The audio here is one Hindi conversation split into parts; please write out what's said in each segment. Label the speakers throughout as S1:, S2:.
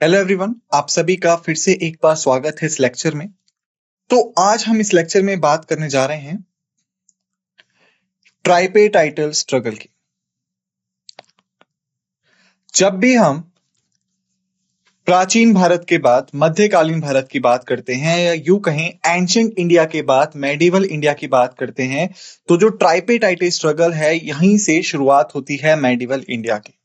S1: हेलो एवरीवन, आप सभी का फिर से एक बार स्वागत है इस लेक्चर में। तो आज हम इस लेक्चर में बात करने जा रहे हैं ट्राइपेटाइटल स्ट्रगल की। जब भी हम प्राचीन भारत के बाद मध्यकालीन भारत की बात करते हैं या यूं कहें एंशिएंट इंडिया के बाद मेडिवल इंडिया की बात करते हैं, तो जो ट्राइपेटाइटल स्ट्रगल है यहीं से शुरुआत होती है मेडिवल इंडिया की।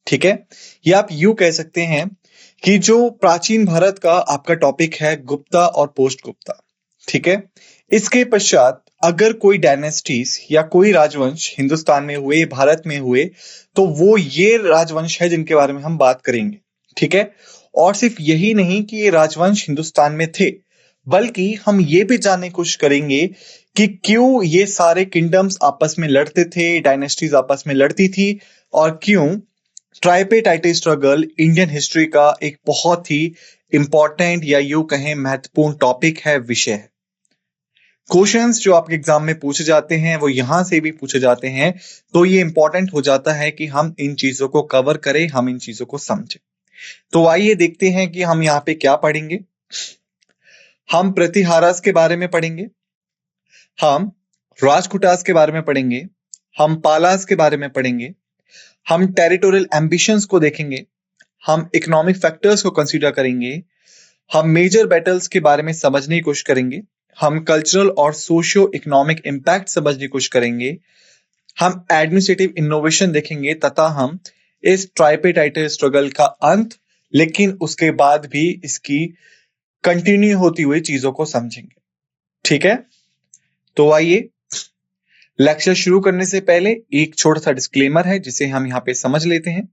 S1: ठीक है, ये आप यूं कह सकते हैं कि जो प्राचीन भारत का आपका टॉपिक है गुप्ता और पोस्ट गुप्ता। ठीक है, इसके पश्चात अगर कोई डायनेस्टीज या कोई राजवंश हिंदुस्तान में हुए, भारत में हुए, तो वो ये राजवंश है जिनके बारे में हम बात करेंगे। ठीक है, और सिर्फ यही नहीं कि ये राजवंश हिंदुस्तान में थे, बल्कि हम ये भी जानने की कोशिश करेंगे कि क्यों ये सारे किंगडम्स आपस में लड़ते थे, डायनेस्टीज आपस में लड़ती थी, और क्यों ट्राइपेटाइटल स्ट्रगल इंडियन हिस्ट्री का एक बहुत ही इंपॉर्टेंट या यूं कहें महत्वपूर्ण टॉपिक है, विषय है। क्वेश्चंस जो आपके एग्जाम में पूछे जाते हैं वो यहां से भी पूछे जाते हैं, तो ये इंपॉर्टेंट हो जाता है कि हम इन चीजों को कवर करें, हम इन चीजों को समझें। तो आइए देखते हैं कि हम यहाँ पे क्या पढ़ेंगे। हम प्रतिहारास के बारे में पढ़ेंगे, हम राजकुटास के बारे में पढ़ेंगे, हम पालास के बारे में पढ़ेंगे, हम टेरिटोरियल एम्बिशंस को देखेंगे, हम इकोनॉमिक फैक्टर्स को कंसीडर करेंगे, हम मेजर बैटल्स के बारे में समझने की कोशिश करेंगे, हम कल्चरल और सोशियो इकोनॉमिक इंपैक्ट समझने की कोशिश करेंगे, हम एडमिनिस्ट्रेटिव इनोवेशन देखेंगे, तथा हम इस ट्राइपेटाइटल स्ट्रगल का अंत, लेकिन उसके बाद भी इसकी कंटिन्यू होती हुई चीजों को समझेंगे। ठीक है, तो आइए लेक्चर शुरू करने से पहले एक छोटा सा डिस्क्लेमर है जिसे हम यहाँ पे समझ लेते हैं।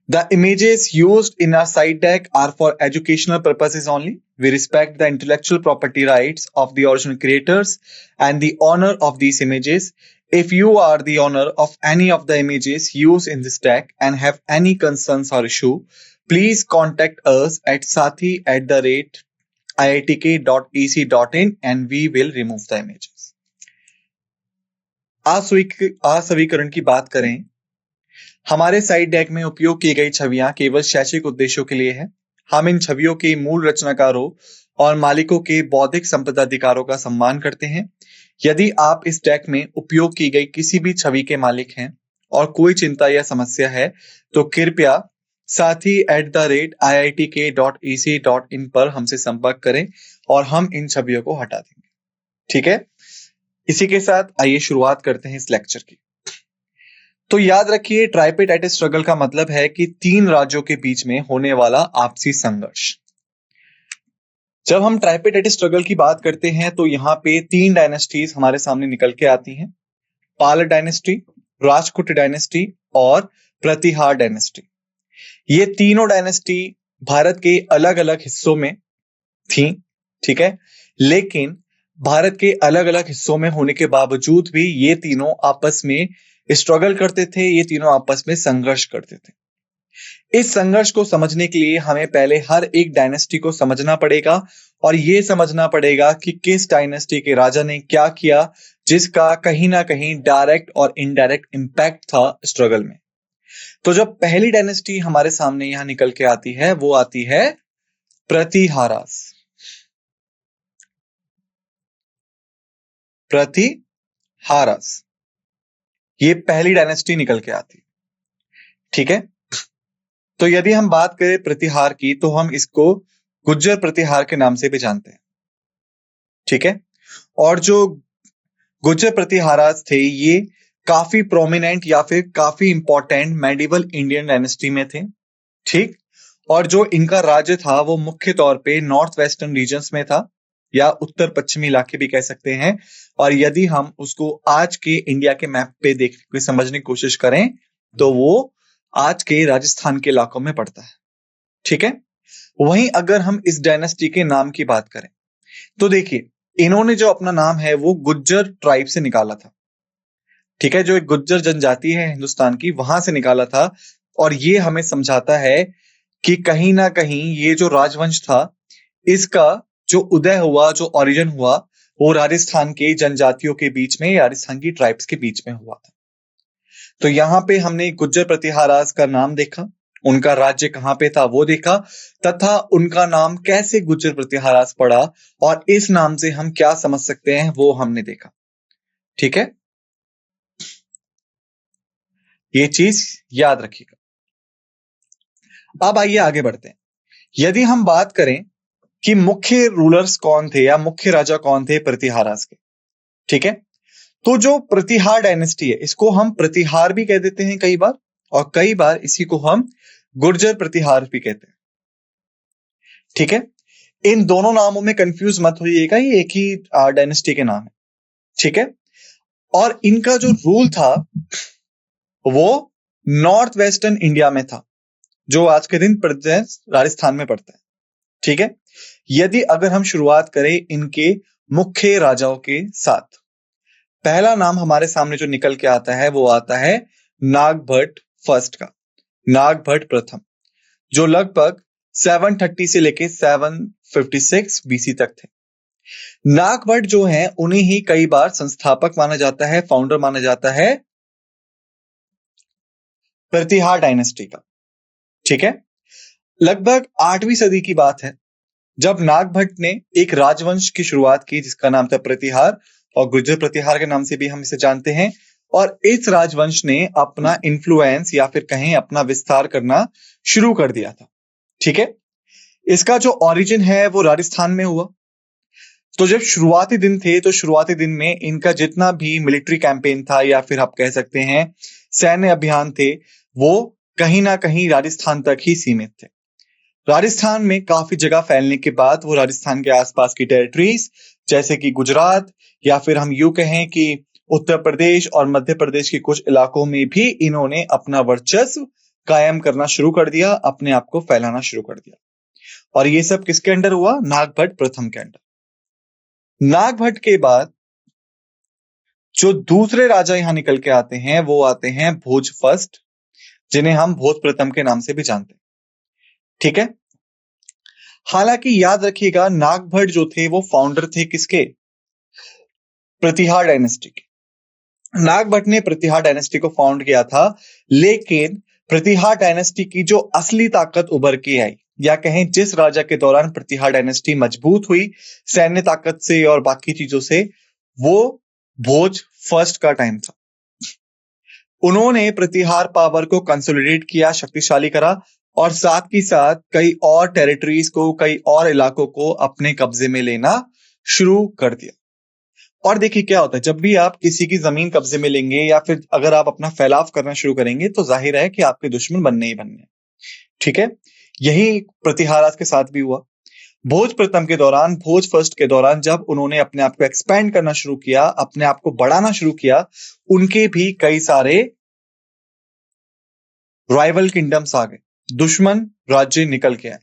S1: The images used in our slide deck are for educational purposes only. We respect the intellectual property rights of the original creators and the owner of these images. If you are the owner of any of the images used in this deck and have any concerns or issue, please contact us at sathi@iitk.ec.in and we will remove the images. असवीकरण की बात करें, हमारे साइड डेक में उपयोग की गई छवियां केवल शैक्षिक उद्देश्यों के लिए है। हम इन छवियों के मूल रचनाकारों और मालिकों के बौद्धिक संपदा अधिकारों का सम्मान करते हैं। यदि आप इस डेक में उपयोग की गई किसी भी छवि के मालिक हैं और कोई चिंता या समस्या है, तो कृपया sathi@iitk.ec.in पर हमसे संपर्क करें और हम इन छवियों को हटा देंगे। ठीक है, इसी के साथ आइए शुरुआत करते हैं इस लेक्चर की। तो याद रखिए, ट्राइपेटाइटल स्ट्रगल का मतलब है कि तीन राज्यों के बीच में होने वाला आपसी संघर्ष। जब हम ट्राइपेटाइटल स्ट्रगल की बात करते हैं तो यहाँ पे तीन डायनेस्टीज हमारे सामने निकल के आती हैं, पाल डायनेस्टी, राजपूत डायनेस्टी और प्रतिहार डायनेस्टी। ये तीनों डायनेस्टी भारत के अलग अलग हिस्सों में थी। ठीक है, लेकिन भारत के अलग अलग हिस्सों में होने के बावजूद भी ये तीनों आपस में स्ट्रगल करते थे, ये तीनों आपस में संघर्ष करते थे। इस संघर्ष को समझने के लिए हमें पहले हर एक डायनेस्टी को समझना पड़ेगा और ये समझना पड़ेगा कि किस डायनेस्टी के राजा ने क्या किया, जिसका कहीं ना कहीं डायरेक्ट और इनडायरेक्ट इंपैक्ट था स्ट्रगल में। तो जब पहली डायनेस्टी हमारे सामने यहां निकल के आती है वो आती है प्रतिहारास। प्रतिहारास ये पहली डायनेस्टी निकल के आती। ठीक है, तो यदि हम बात करें प्रतिहार की तो हम इसको गुज्जर प्रतिहार के नाम से भी जानते हैं। ठीक है, और जो गुज्जर प्रतिहारास थे ये काफी प्रोमिनेंट या फिर काफी इंपॉर्टेंट मेडिवल इंडियन डायनेस्टी में थे। ठीक, और जो इनका राज्य था वो मुख्य तौर पे नॉर्थ वेस्टर्न रीजन्स में था या उत्तर पश्चिमी इलाके भी कह सकते हैं। और यदि हम उसको आज के इंडिया के मैप पे देख के समझने की कोशिश करें तो वो आज के राजस्थान के इलाकों में पड़ता है। ठीक है, वहीं अगर हम इस डायनेस्टी के नाम की बात करें तो देखिए, इन्होंने जो अपना नाम है वो गुज्जर ट्राइब से निकाला था। ठीक है, जो एक गुज्जर जनजाति है हिंदुस्तान की, वहां से निकाला था। और ये हमें समझाता है कि कहीं ना कहीं ये जो राजवंश था इसका जो उदय हुआ, जो ओरिजिन हुआ, वो राजस्थान के जनजातियों के बीच में, राजस्थान की ट्राइब्स के बीच में हुआ था। तो यहाँ पे हमने गुज्जर प्रतिहारास का नाम देखा, उनका राज्य कहाँ पे था वो देखा, तथा उनका नाम कैसे गुज्जर प्रतिहारास पड़ा और इस नाम से हम क्या समझ सकते हैं वो हमने देखा। ठीक है, ये चीज याद रखिएगा। अब आइए आगे बढ़ते हैं। यदि हम बात करें कि मुख्य रूलर्स कौन थे या मुख्य राजा कौन थे प्रतिहारास के, ठीक है, तो जो प्रतिहार डायनेस्टी है इसको हम प्रतिहार भी कह देते हैं कई बार, और कई बार इसी को हम गुर्जर प्रतिहार भी कहते हैं। ठीक है, इन दोनों नामों में कंफ्यूज मत होइएगा, ये एक ही डायनेस्टी के नाम है। ठीक है, और इनका जो रूल था वो नॉर्थ वेस्टर्न इंडिया में था, जो आज के दिन राजस्थान में पड़ता है। ठीक है, यदि अगर हम शुरुआत करें इनके मुख्य राजाओं के साथ, पहला नाम हमारे सामने जो निकल के आता है वो आता है नागभट्ट फर्स्ट का, नागभट्ट प्रथम, जो लगभग 730 से लेके 756 बीसी तक थे। नागभट्ट जो है उन्हें ही कई बार संस्थापक माना जाता है, फाउंडर माना जाता है प्रतिहार डायनेस्टी का। ठीक है, लगभग 8वीं सदी की बात है जब नागभट्ट ने एक राजवंश की शुरुआत की जिसका नाम था प्रतिहार, और गुर्जर प्रतिहार के नाम से भी हम इसे जानते हैं। और इस राजवंश ने अपना इन्फ्लुएंस या फिर कहें अपना विस्तार करना शुरू कर दिया था। ठीक है, इसका जो ओरिजिन है वो राजस्थान में हुआ। तो जब शुरुआती दिन थे तो शुरुआती दिन में इनका जितना भी मिलिट्री कैंपेन था या फिर आप कह सकते हैं सैन्य अभियान थे, वो कहीं ना कहीं राजस्थान तक ही सीमित थे। राजस्थान में काफी जगह फैलने के बाद वो राजस्थान के आसपास की टेरिटरीज जैसे कि गुजरात या फिर हम यूं कहें कि उत्तर प्रदेश और मध्य प्रदेश के कुछ इलाकों में भी इन्होंने अपना वर्चस्व कायम करना शुरू कर दिया, अपने आप को फैलाना शुरू कर दिया। और ये सब किसके अंडर हुआ? नागभट्ट प्रथम के अंडर। नागभट्ट के बाद जो दूसरे राजा यहां निकल के आते हैं वो आते हैं भोज फर्स्ट, जिन्हें हम भोज प्रथम के नाम से भी जानते हैं। ठीक है, हालांकि याद रखिएगा नागभट्ट जो थे वो फाउंडर थे किसके? प्रतिहार डायनेस्टी के। नागभट्ट ने प्रतिहार डायनेस्टी को फाउंड किया था, लेकिन प्रतिहार डायनेस्टी की जो असली ताकत उभर के आई या कहें जिस राजा के दौरान प्रतिहार डायनेस्टी मजबूत हुई सैन्य ताकत से और बाकी चीजों से, वो भोज फर्स्ट का टाइम था। उन्होंने प्रतिहार पावर को कंसोलिडेट किया, शक्तिशाली करा और साथ ही साथ कई और टेरिटरीज को, कई और इलाकों को अपने कब्जे में लेना शुरू कर दिया। और देखिए क्या होता है, जब भी आप किसी की जमीन कब्जे में लेंगे या फिर अगर आप अपना फैलाव करना शुरू करेंगे तो जाहिर है कि आपके दुश्मन बनने ही बनने। ठीक है, यही प्रतिहार के साथ भी हुआ। भोज प्रथम के दौरान, भोज फर्स्ट के दौरान जब उन्होंने अपने आप को एक्सपैंड करना शुरू किया, अपने आप को बढ़ाना शुरू किया, उनके भी कई सारे राइवल किंगडम्स आ गए, दुश्मन राज्य निकल के आए।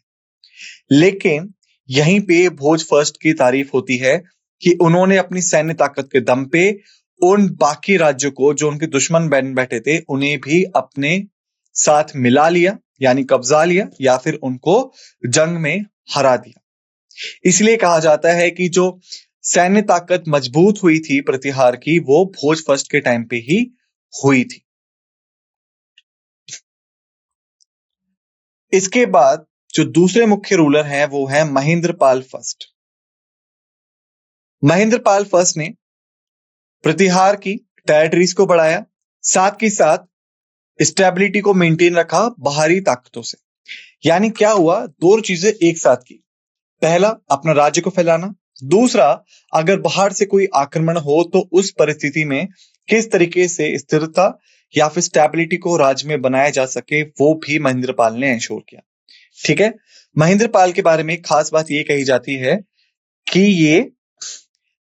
S1: लेकिन यहीं पे भोज फर्स्ट की तारीफ होती है कि उन्होंने अपनी सैन्य ताकत के दम पे उन बाकी राज्यों को जो उनके दुश्मन बन बैठे थे उन्हें भी अपने साथ मिला लिया, यानी कब्जा लिया या फिर उनको जंग में हरा दिया। इसलिए कहा जाता है कि जो सैन्य ताकत मजबूत हुई थी प्रतिहार की, वो भोज फर्स्ट के टाइम पे ही हुई थी। इसके बाद जो दूसरे मुख्य रूलर हैं वो है महेंद्रपाल फर्स्ट। महेंद्रपाल फर्स्ट ने प्रतिहार की टेरिटरीज को बढ़ाया, साथ ही साथ स्टेबिलिटी को मेंटेन रखा बाहरी ताकतों से। यानी क्या हुआ, दो चीजें एक साथ की, पहला अपना राज्य को फैलाना, दूसरा अगर बाहर से कोई आक्रमण हो तो उस परिस्थिति में किस तरीके से स्थिरता या फिर स्टेबिलिटी को राज्य में बनाया जा सके, वो भी महेंद्रपाल ने इंश्योर किया। ठीक है, महेंद्रपाल के बारे में खास बात यह कही जाती है कि ये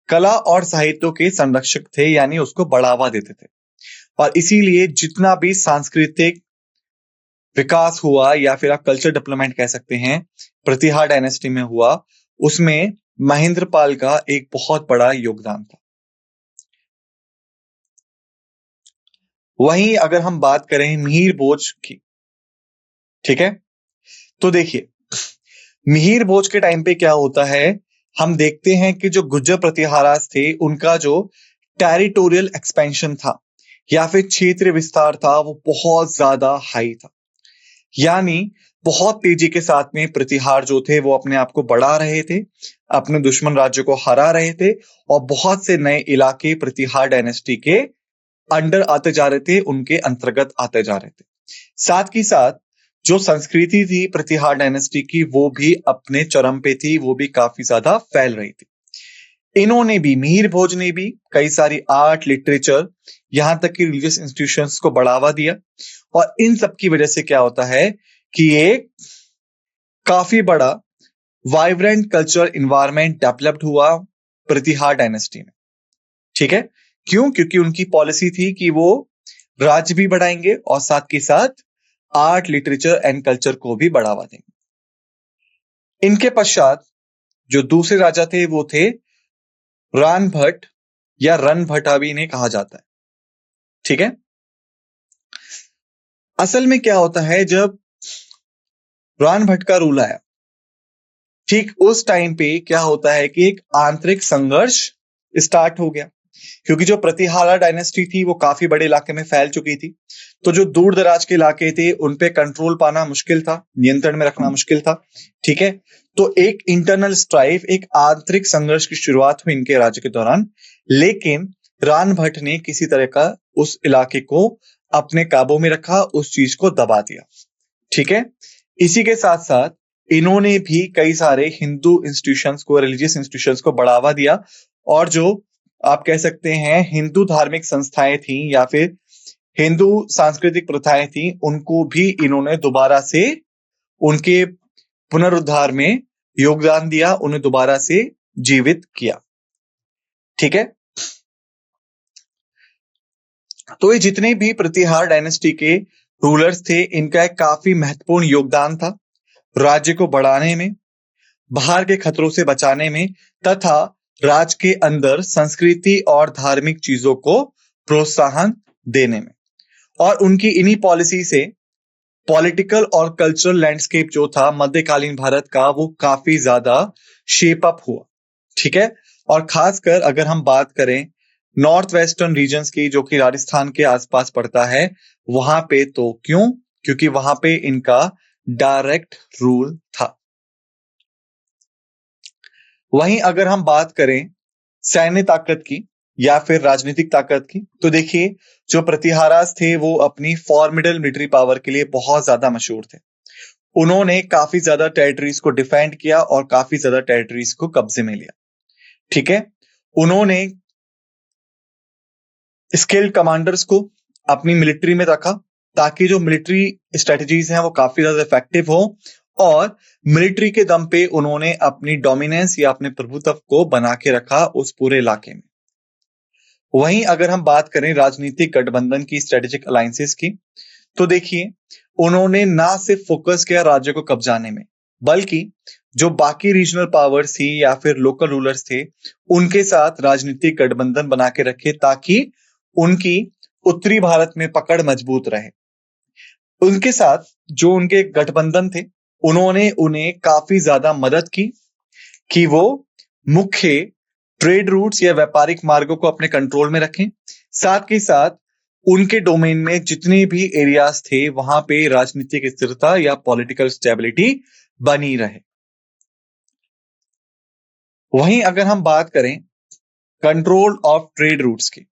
S1: कला और साहित्य के संरक्षक थे, यानी उसको बढ़ावा देते थे। और इसीलिए जितना भी सांस्कृतिक विकास हुआ या फिर आप कल्चर डेवलपमेंट कह सकते हैं प्रतिहार डायनेस्टी में हुआ, उसमें महेंद्रपाल का एक बहुत बड़ा योगदान था। वहीं अगर हम बात करें मिहिर भोज की, ठीक है, तो देखिए मिहिर भोज के टाइम पे क्या होता है, हम देखते हैं कि जो गुज्जर प्रतिहारास थे उनका जो टेरिटोरियल एक्सपेंशन था, या फिर क्षेत्र विस्तार था वो बहुत ज्यादा हाई था। यानी बहुत तेजी के साथ में प्रतिहार जो थे वो अपने आप को बढ़ा रहे थे, अपने दुश्मन राज्य को हरा रहे थे, और बहुत से नए इलाके प्रतिहार डायनेस्टी के अंडर आते जा रहे थे, उनके अंतर्गत आते जा रहे थे। साथ ही साथ जो संस्कृति थी प्रतिहार डायनेस्टी की वो भी अपने चरम पे थी, वो भी काफी ज्यादा फैल रही थी। इन्होंने भी, मिहिर भोज ने भी कई सारी आर्ट, लिटरेचर, यहां तक कि रिलीजियस इंस्टीट्यूशंस को बढ़ावा दिया, और इन सब की वजह से क्या होता है कि एक काफी बड़ा वाइब्रेंट कल्चरल इन्वायरमेंट डेवलप्ड हुआ प्रतिहार डायनेस्टी में। ठीक है, क्यों? क्योंकि उनकी पॉलिसी थी कि वो राज्य भी बढ़ाएंगे और साथ के साथ आर्ट, लिटरेचर एंड कल्चर को भी बढ़ावा देंगे। इनके पश्चात जो दूसरे राजा थे वो थे रानभट्ट, या रणभट्टा भी इन्हें कहा जाता है। ठीक है, असल में क्या होता है, जब रानभट्ट का रूल आया, ठीक उस टाइम पे क्या होता है कि एक आंतरिक संघर्ष स्टार्ट हो गया, क्योंकि जो प्रतिहारा डायनेस्टी थी वो काफी बड़े इलाके में फैल चुकी थी। तो जो दूर दराज के इलाके थे उन पे कंट्रोल पाना मुश्किल था, नियंत्रण में रखना मुश्किल था। ठीक है, तो एक इंटरनल स्ट्राइफ, एक आंतरिक संघर्ष की शुरुआत हुई इनके राज्य के दौरान, लेकिन रानभट्ट ने किसी तरह का उस इलाके को अपने काबू में रखा, उस चीज को दबा दिया। ठीक है, इसी के साथ साथ इन्होंने भी कई सारे हिंदू इंस्टीट्यूशंस को, रिलीजियस इंस्टीट्यूशंस को बढ़ावा दिया, और जो आप कह सकते हैं हिंदू धार्मिक संस्थाएं थी या फिर हिंदू सांस्कृतिक प्रथाएं थी, उनको भी इन्होंने दोबारा से उनके पुनरुद्धार में योगदान दिया, उन्हें दोबारा से जीवित किया। ठीक है, तो ये जितने भी प्रतिहार डायनेस्टी के रूलर्स थे, इनका एक काफी महत्वपूर्ण योगदान था राज्य को बढ़ाने में, बाहर के खतरों से बचाने में, तथा राज्य के अंदर संस्कृति और धार्मिक चीजों को प्रोत्साहन देने में। और उनकी इन्हीं पॉलिसी से पॉलिटिकल और कल्चरल लैंडस्केप जो था मध्यकालीन भारत का, वो काफी ज्यादा शेप अप हुआ। ठीक है, और खासकर अगर हम बात करें नॉर्थ वेस्टर्न रीजन्स की, जो कि राजस्थान के आसपास पड़ता है, वहां पे तो क्यों? क्योंकि वहां पे इनका डायरेक्ट रूल था। वहीं अगर हम बात करें सैन्य ताकत की या फिर राजनीतिक ताकत की, तो देखिए जो प्रतिहारास थे वो अपनी फॉर्मिडल मिलिट्री पावर के लिए बहुत ज्यादा मशहूर थे। उन्होंने काफी ज्यादा टेरिटरीज को डिफेंड किया और काफी ज्यादा टेरिटरीज को कब्जे में लिया। ठीक है, उन्होंने स्किल्ड कमांडर्स को अपनी मिलिट्री में रखा, ताकि जो मिलिट्री स्ट्रेटजीज हैं वो काफी ज्यादा इफेक्टिव हो, और मिलिट्री के दम पे उन्होंने अपनी डोमिनेंस या अपने प्रभुत्व को बना के रखा उस पूरे इलाके में। वहीं अगर हम बात करें राजनीतिक गठबंधन की, स्ट्रेटेजिक अलायंसेस की, तो देखिए उन्होंने ना सिर्फ फोकस किया राज्य को कब्जाने में, बल्कि जो बाकी रीजनल पावर्स थी या फिर लोकल रूलर्स थे, उनके साथ राजनीतिक गठबंधन बना के रखे, ताकि उनकी उत्तरी भारत में पकड़ मजबूत रहे। उनके साथ जो उनके गठबंधन थे, उन्होंने उन्हें काफी ज्यादा मदद की कि वो मुख्य ट्रेड रूट्स या व्यापारिक मार्गों को अपने कंट्रोल में रखें। साथ ही साथ उनके डोमेन में जितने भी एरियाज थे वहां पे राजनीतिक स्थिरता या पॉलिटिकल स्टेबिलिटी बनी रहे। वहीं अगर हम बात करें कंट्रोल ऑफ ट्रेड रूट्स की,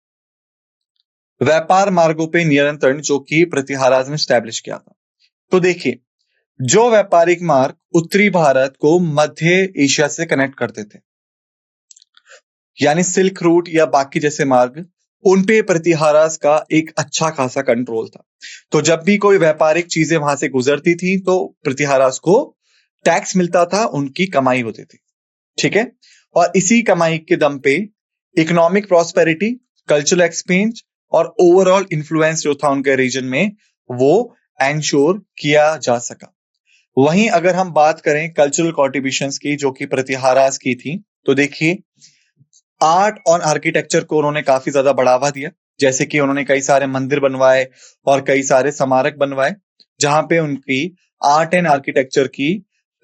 S1: व्यापार मार्गों पे नियंत्रण, जो कि प्रतिहाराज ने स्टैब्लिश किया था, तो देखिए जो व्यापारिक मार्ग उत्तरी भारत को मध्य एशिया से कनेक्ट करते थे, यानी सिल्क रूट या बाकी जैसे मार्ग, उन पे प्रतिहारास का एक अच्छा खासा कंट्रोल था। तो जब भी कोई व्यापारिक चीजें वहां से गुजरती थी तो प्रतिहारास को टैक्स मिलता था, उनकी कमाई होती थी। ठीक है, और इसी कमाई के दम पे इकोनॉमिक प्रॉस्पेरिटी, कल्चरल एक्सचेंज और ओवरऑल इन्फ्लुएंस जो था उनके रीजन में, वो एंश्योर किया जा सका। वहीं अगर हम बात करें कल्चरल कॉन्ट्रीब्यूशंस की, जो कि प्रतिहारास की थी, तो देखिए आर्ट और आर्किटेक्चर को उन्होंने काफी ज्यादा बढ़ावा दिया। जैसे कि उन्होंने कई सारे मंदिर बनवाए और कई सारे स्मारक बनवाए, जहां पे उनकी आर्ट एंड आर्किटेक्चर की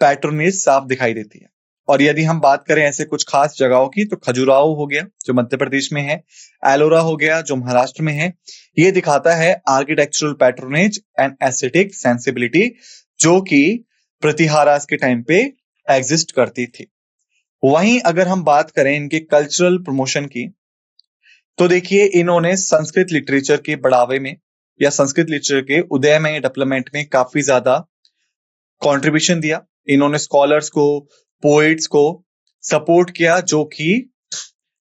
S1: पैट्रोनेज साफ दिखाई देती है। और यदि हम बात करें ऐसे कुछ खास जगहों की, तो खजुराहो हो गया जो मध्य प्रदेश में है, एलोरा हो गया जो महाराष्ट्र में है। ये दिखाता है architectural patronage and aesthetic sensibility जो कि प्रतिहारास के टाइम पे एग्जिस्ट करती थी। वहीं अगर हम बात करें इनके कल्चरल प्रमोशन की, तो देखिए इन्होंने संस्कृत लिटरेचर के बढ़ावे में या संस्कृत लिटरेचर के उदय में, डेवलपमेंट में काफी ज्यादा कंट्रीब्यूशन दिया। इन्होंने स्कॉलर्स को, पोइट्स को सपोर्ट किया जो कि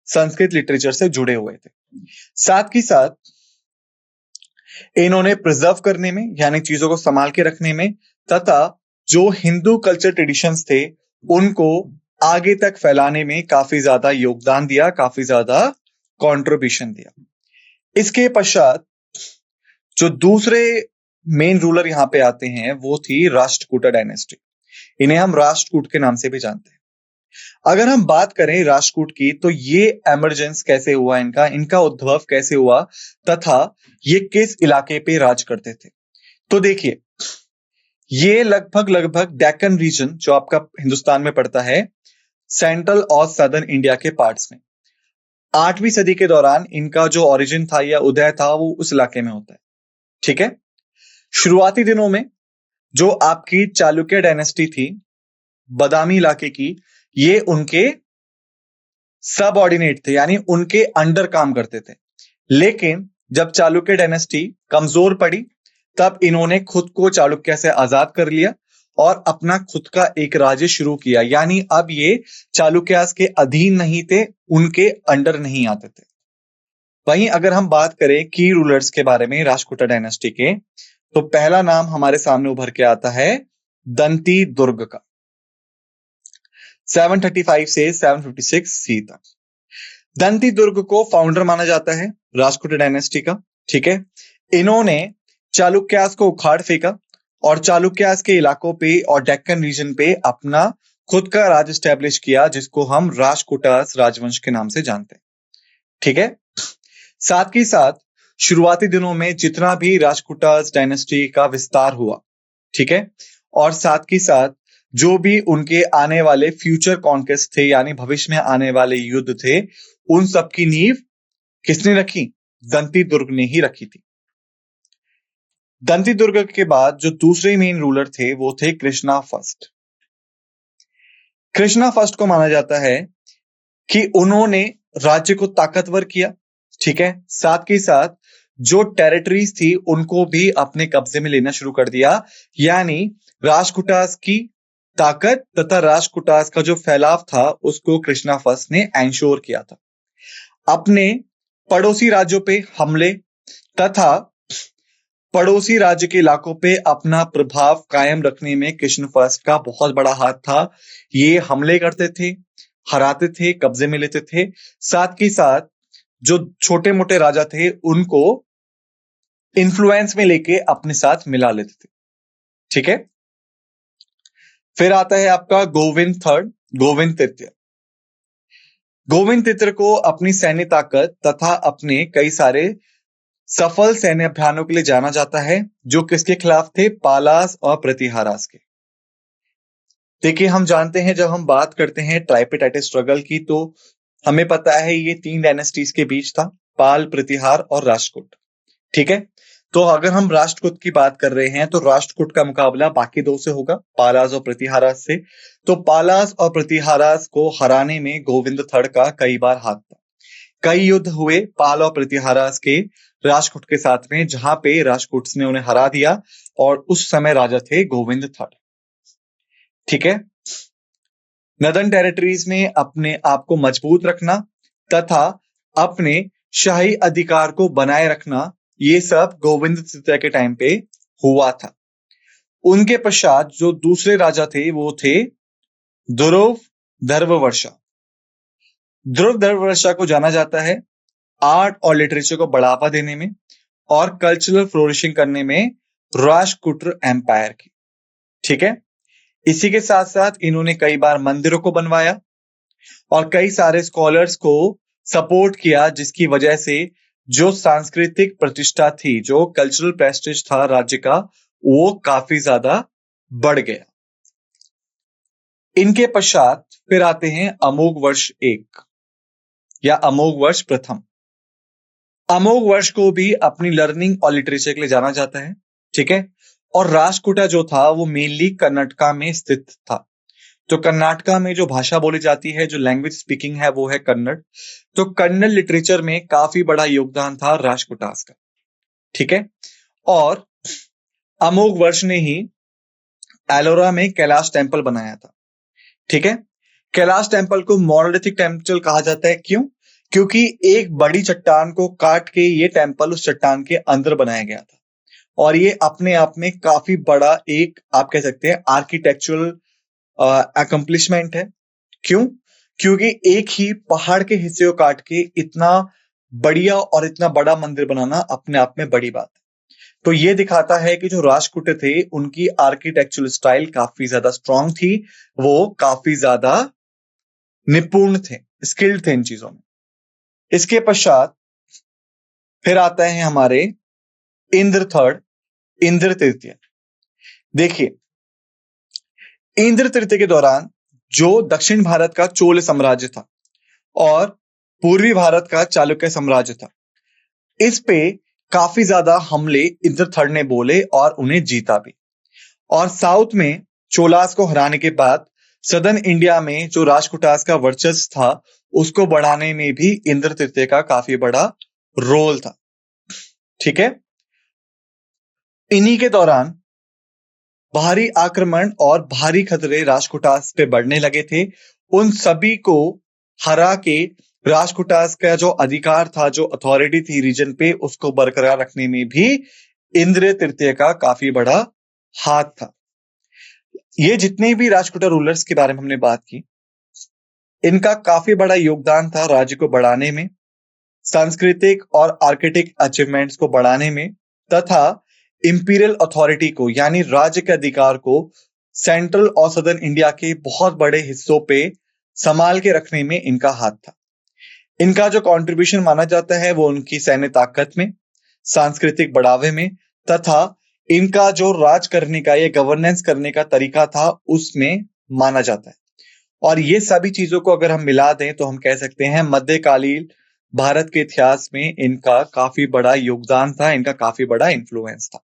S1: संस्कृत लिटरेचर से जुड़े हुए थे। साथ ही साथ इन्होंने प्रिजर्व करने में यानी चीजों को संभाल के रखने में तथा जो हिंदू कल्चर ट्रेडिशंस थे उनको आगे तक फैलाने में काफी ज्यादा योगदान दिया, काफी ज्यादा कंट्रीब्यूशन दिया। इसके पश्चात जो दूसरे मेन रूलर यहां पे आते हैं वो थी राष्ट्रकूटा डायनेस्टी। इन्हें हम राष्ट्रकूट के नाम से भी जानते हैं। अगर हम बात करें राष्ट्रकूट की, तो ये एमरजेंस कैसे हुआ, इनका उद्भव कैसे हुआ तथा ये किस इलाके पे राज करते थे। तो देखिए ये लगभग डेक्कन रीजन जो आपका हिंदुस्तान में पड़ता है, सेंट्रल और सदर्न इंडिया के पार्ट्स में, 8वीं सदी के दौरान इनका जो ओरिजिन था या उदय था वो उस इलाके में होता है। ठीक है। शुरुआती दिनों में जो आपकी चालुक्य डायनेस्टी थी बादामी इलाके की, ये उनके सबऑर्डिनेट थे यानी उनके अंडर काम करते थे। लेकिन जब चालुक्य डायनेस्टी कमजोर पड़ी तब इन्होंने खुद को चालुक्य से आजाद कर लिया और अपना खुद का एक राज्य शुरू किया, यानी अब ये चालुक्यास के अधीन नहीं थे, उनके अंडर नहीं आते थे। वहीं अगर हम बात करें की रूलर्स के बारे में राष्ट्रकूटा डायनेस्टी के, तो पहला नाम हमारे सामने उभर के आता है दंती दुर्ग का, 735 से 756 सी तक। दंती दुर्ग को फाउंडर माना जाता है राष्ट्रकूटा डायनेस्टी का। ठीक है। इन्होंने चालुक्यास को उखाड़ फेंका और चालुक्यास के इलाकों पे और डेक्कन रीजन पे अपना खुद का राज स्टैब्लिश किया, जिसको हम राष्ट्रकूटास राजवंश के नाम से जानते हैं। ठीक है। साथ ही साथ शुरुआती दिनों में जितना भी राष्ट्रकूटास डायनेस्टी का विस्तार हुआ, ठीक है, और साथ ही साथ जो भी उनके आने वाले फ्यूचर कॉन्क्वेस्ट थे यानी भविष्य में आने वाले युद्ध थे, उन सब की नींव किसने रखी? दंती दुर्ग ने ही रखी थी। दंती दुर्ग के बाद जो दूसरे मेन रूलर थे वो थे कृष्णा फर्स्ट। कृष्णा फर्स्ट को माना जाता है कि उन्होंने राज्य को ताकतवर किया। ठीक है। साथ ही साथ जो टेरिटरीज थी उनको भी अपने कब्जे में लेना शुरू कर दिया, यानी राष्ट्रकूटास की ताकत तथा राष्ट्रकूटास का जो फैलाव था उसको कृष्णा फर्स्ट ने एंश्योर किया था। अपने पड़ोसी राज्यों पे हमले तथा पड़ोसी राज्य के इलाकों पे अपना प्रभाव कायम रखने में कृष्ण फर्स्ट का बहुत बड़ा हाथ था। ये हमले करते थे, हराते थे, कब्जे में लेते थे। साथ ही साथ जो छोटे मोटे राजा थे उनको इन्फ्लुएंस में लेके अपने साथ मिला लेते थे। ठीक है। फिर आता है आपका गोविंद थर्ड, गोविंद तृतीय। गोविंद तृतीय को अपनी सैन्य ताकत तथा अपने कई सारे सफल सैन्य अभियानों के लिए जाना जाता है, जो किसके खिलाफ थे? पालास और प्रतिहारास के। देखिए हम जानते हैं जब हम बात करते हैं ट्राइपेटाइट स्ट्रगल की, तो हमें पता है ये 3 डायनेस्टीज के बीच था, पाल, प्रतिहार और राष्ट्रकूट। ठीक है। तो अगर हम राष्ट्रकूट की बात कर रहे हैं तो राष्ट्रकूट का मुकाबला बाकी 2 से होगा, पालास और प्रतिहारास से। तो पालास और प्रतिहारास को हराने में गोविंद थर्ड का कई बार हाथ था। कई युद्ध हुए पाल और प्रतिहारास के राष्ट्रकूट के साथ में, जहां पे राष्ट्रकूट ने उन्हें हरा दिया और उस समय राजा थे गोविंद थर्ड। ठीक है। नदर्न टेरिटरीज में अपने आप को मजबूत रखना तथा अपने शाही अधिकार को बनाए रखना, ये सब गोविंद तृतीय के टाइम पे हुआ था। उनके पश्चात जो दूसरे राजा थे वो थे ध्रुव धर्मवर्षा। ध्रुव धर्मवर्षा को जाना जाता है आर्ट और लिटरेचर को बढ़ावा देने में और कल्चरल फ्लोरिशिंग करने में राष्ट्रकूट एम्पायर की। ठीक है। इसी के साथ साथ इन्होंने कई बार मंदिरों को बनवाया और कई सारे स्कॉलर्स को सपोर्ट किया, जिसकी वजह से जो सांस्कृतिक प्रतिष्ठा थी, जो कल्चरल प्रेस्टीज था राज्य का, वो काफी ज्यादा बढ़ गया। इनके पश्चात फिर आते हैं अमोघ वर्ष एक या अमोघ वर्ष प्रथम। अमोघ वर्ष को भी अपनी लर्निंग और लिटरेचर के लिए जाना जाता है, ठीक है। और राष्ट्रकूटा जो था वो मेनली कर्नाटका में स्थित था। तो कर्नाटका में जो भाषा बोली जाती है, जो लैंग्वेज स्पीकिंग है, वो है कन्नड़। तो कन्नड़ लिटरेचर में काफी बड़ा योगदान था राष्ट्रकूटास का, ठीक है। और अमोघ वर्ष ने ही एलोरा में कैलाश टेम्पल बनाया था, ठीक है। कैलाश टेम्पल को मोनोलिथिक टेम्पल कहा जाता है, क्यों? क्योंकि एक बड़ी चट्टान को काट के ये टेम्पल उस चट्टान के अंदर बनाया गया था। और ये अपने आप में काफी बड़ा एक, आप कह सकते हैं, आर्किटेक्चुरल अकम्प्लिशमेंट है। क्यों? क्योंकि एक ही पहाड़ के हिस्से को काट के इतना बढ़िया और इतना बड़ा मंदिर बनाना अपने आप में बड़ी बात है। तो ये दिखाता है कि जो राष्ट्रकूट थे उनकी आर्किटेक्चुरल स्टाइल काफी ज्यादा स्ट्रांग थी, वो काफी ज्यादा निपुण थे, स्किल्ड थे इन चीजों में। इसके पश्चात फिर आता है हमारे इंद्र तृतीय। देखिए, इंद्र तृतीय के दौरान जो दक्षिण भारत का चोल साम्राज्य था और पूर्वी भारत का चालुक्य साम्राज्य था, इस पे काफी ज्यादा हमले इंद्र थर्ड ने बोले और उन्हें जीता भी। और साउथ में चोलास को हराने के बाद सदर्न इंडिया में जो राष्ट्रकूटास का वर्चस्व था उसको बढ़ाने में भी इंद्र तृतीय का काफी बड़ा रोल था, ठीक है। इन्हीं के दौरान भारी आक्रमण और भारी खतरे राष्ट्रकूटास पे बढ़ने लगे थे। उन सभी को हरा के राष्ट्रकूटास का जो अधिकार था, जो अथॉरिटी थी रीजन पे, उसको बरकरार रखने में भी इंद्र तृतीय का काफी बड़ा हाथ था। ये जितने भी राष्ट्रकूटा रूलर्स के बारे में हमने बात की, इनका काफी बड़ा योगदान था राज्य को बढ़ाने में, सांस्कृतिक और आर्किटेक्ट अचीवमेंट्स को बढ़ाने में, तथा इंपीरियल अथॉरिटी को यानी राज्य के अधिकार को सेंट्रल और सदर्न इंडिया के बहुत बड़े हिस्सों पे संभाल के रखने में इनका हाथ था। इनका जो कंट्रीब्यूशन माना जाता है वो उनकी सैन्य ताकत में, सांस्कृतिक बढ़ावे में, तथा इनका जो राज करने का या गवर्नेंस करने का तरीका था उसमें माना जाता है। और ये सभी चीजों को अगर हम मिला दें तो हम कह सकते हैं मध्यकालीन भारत के इतिहास में इनका काफी बड़ा योगदान था, इनका काफी बड़ा इन्फ्लुएंस था,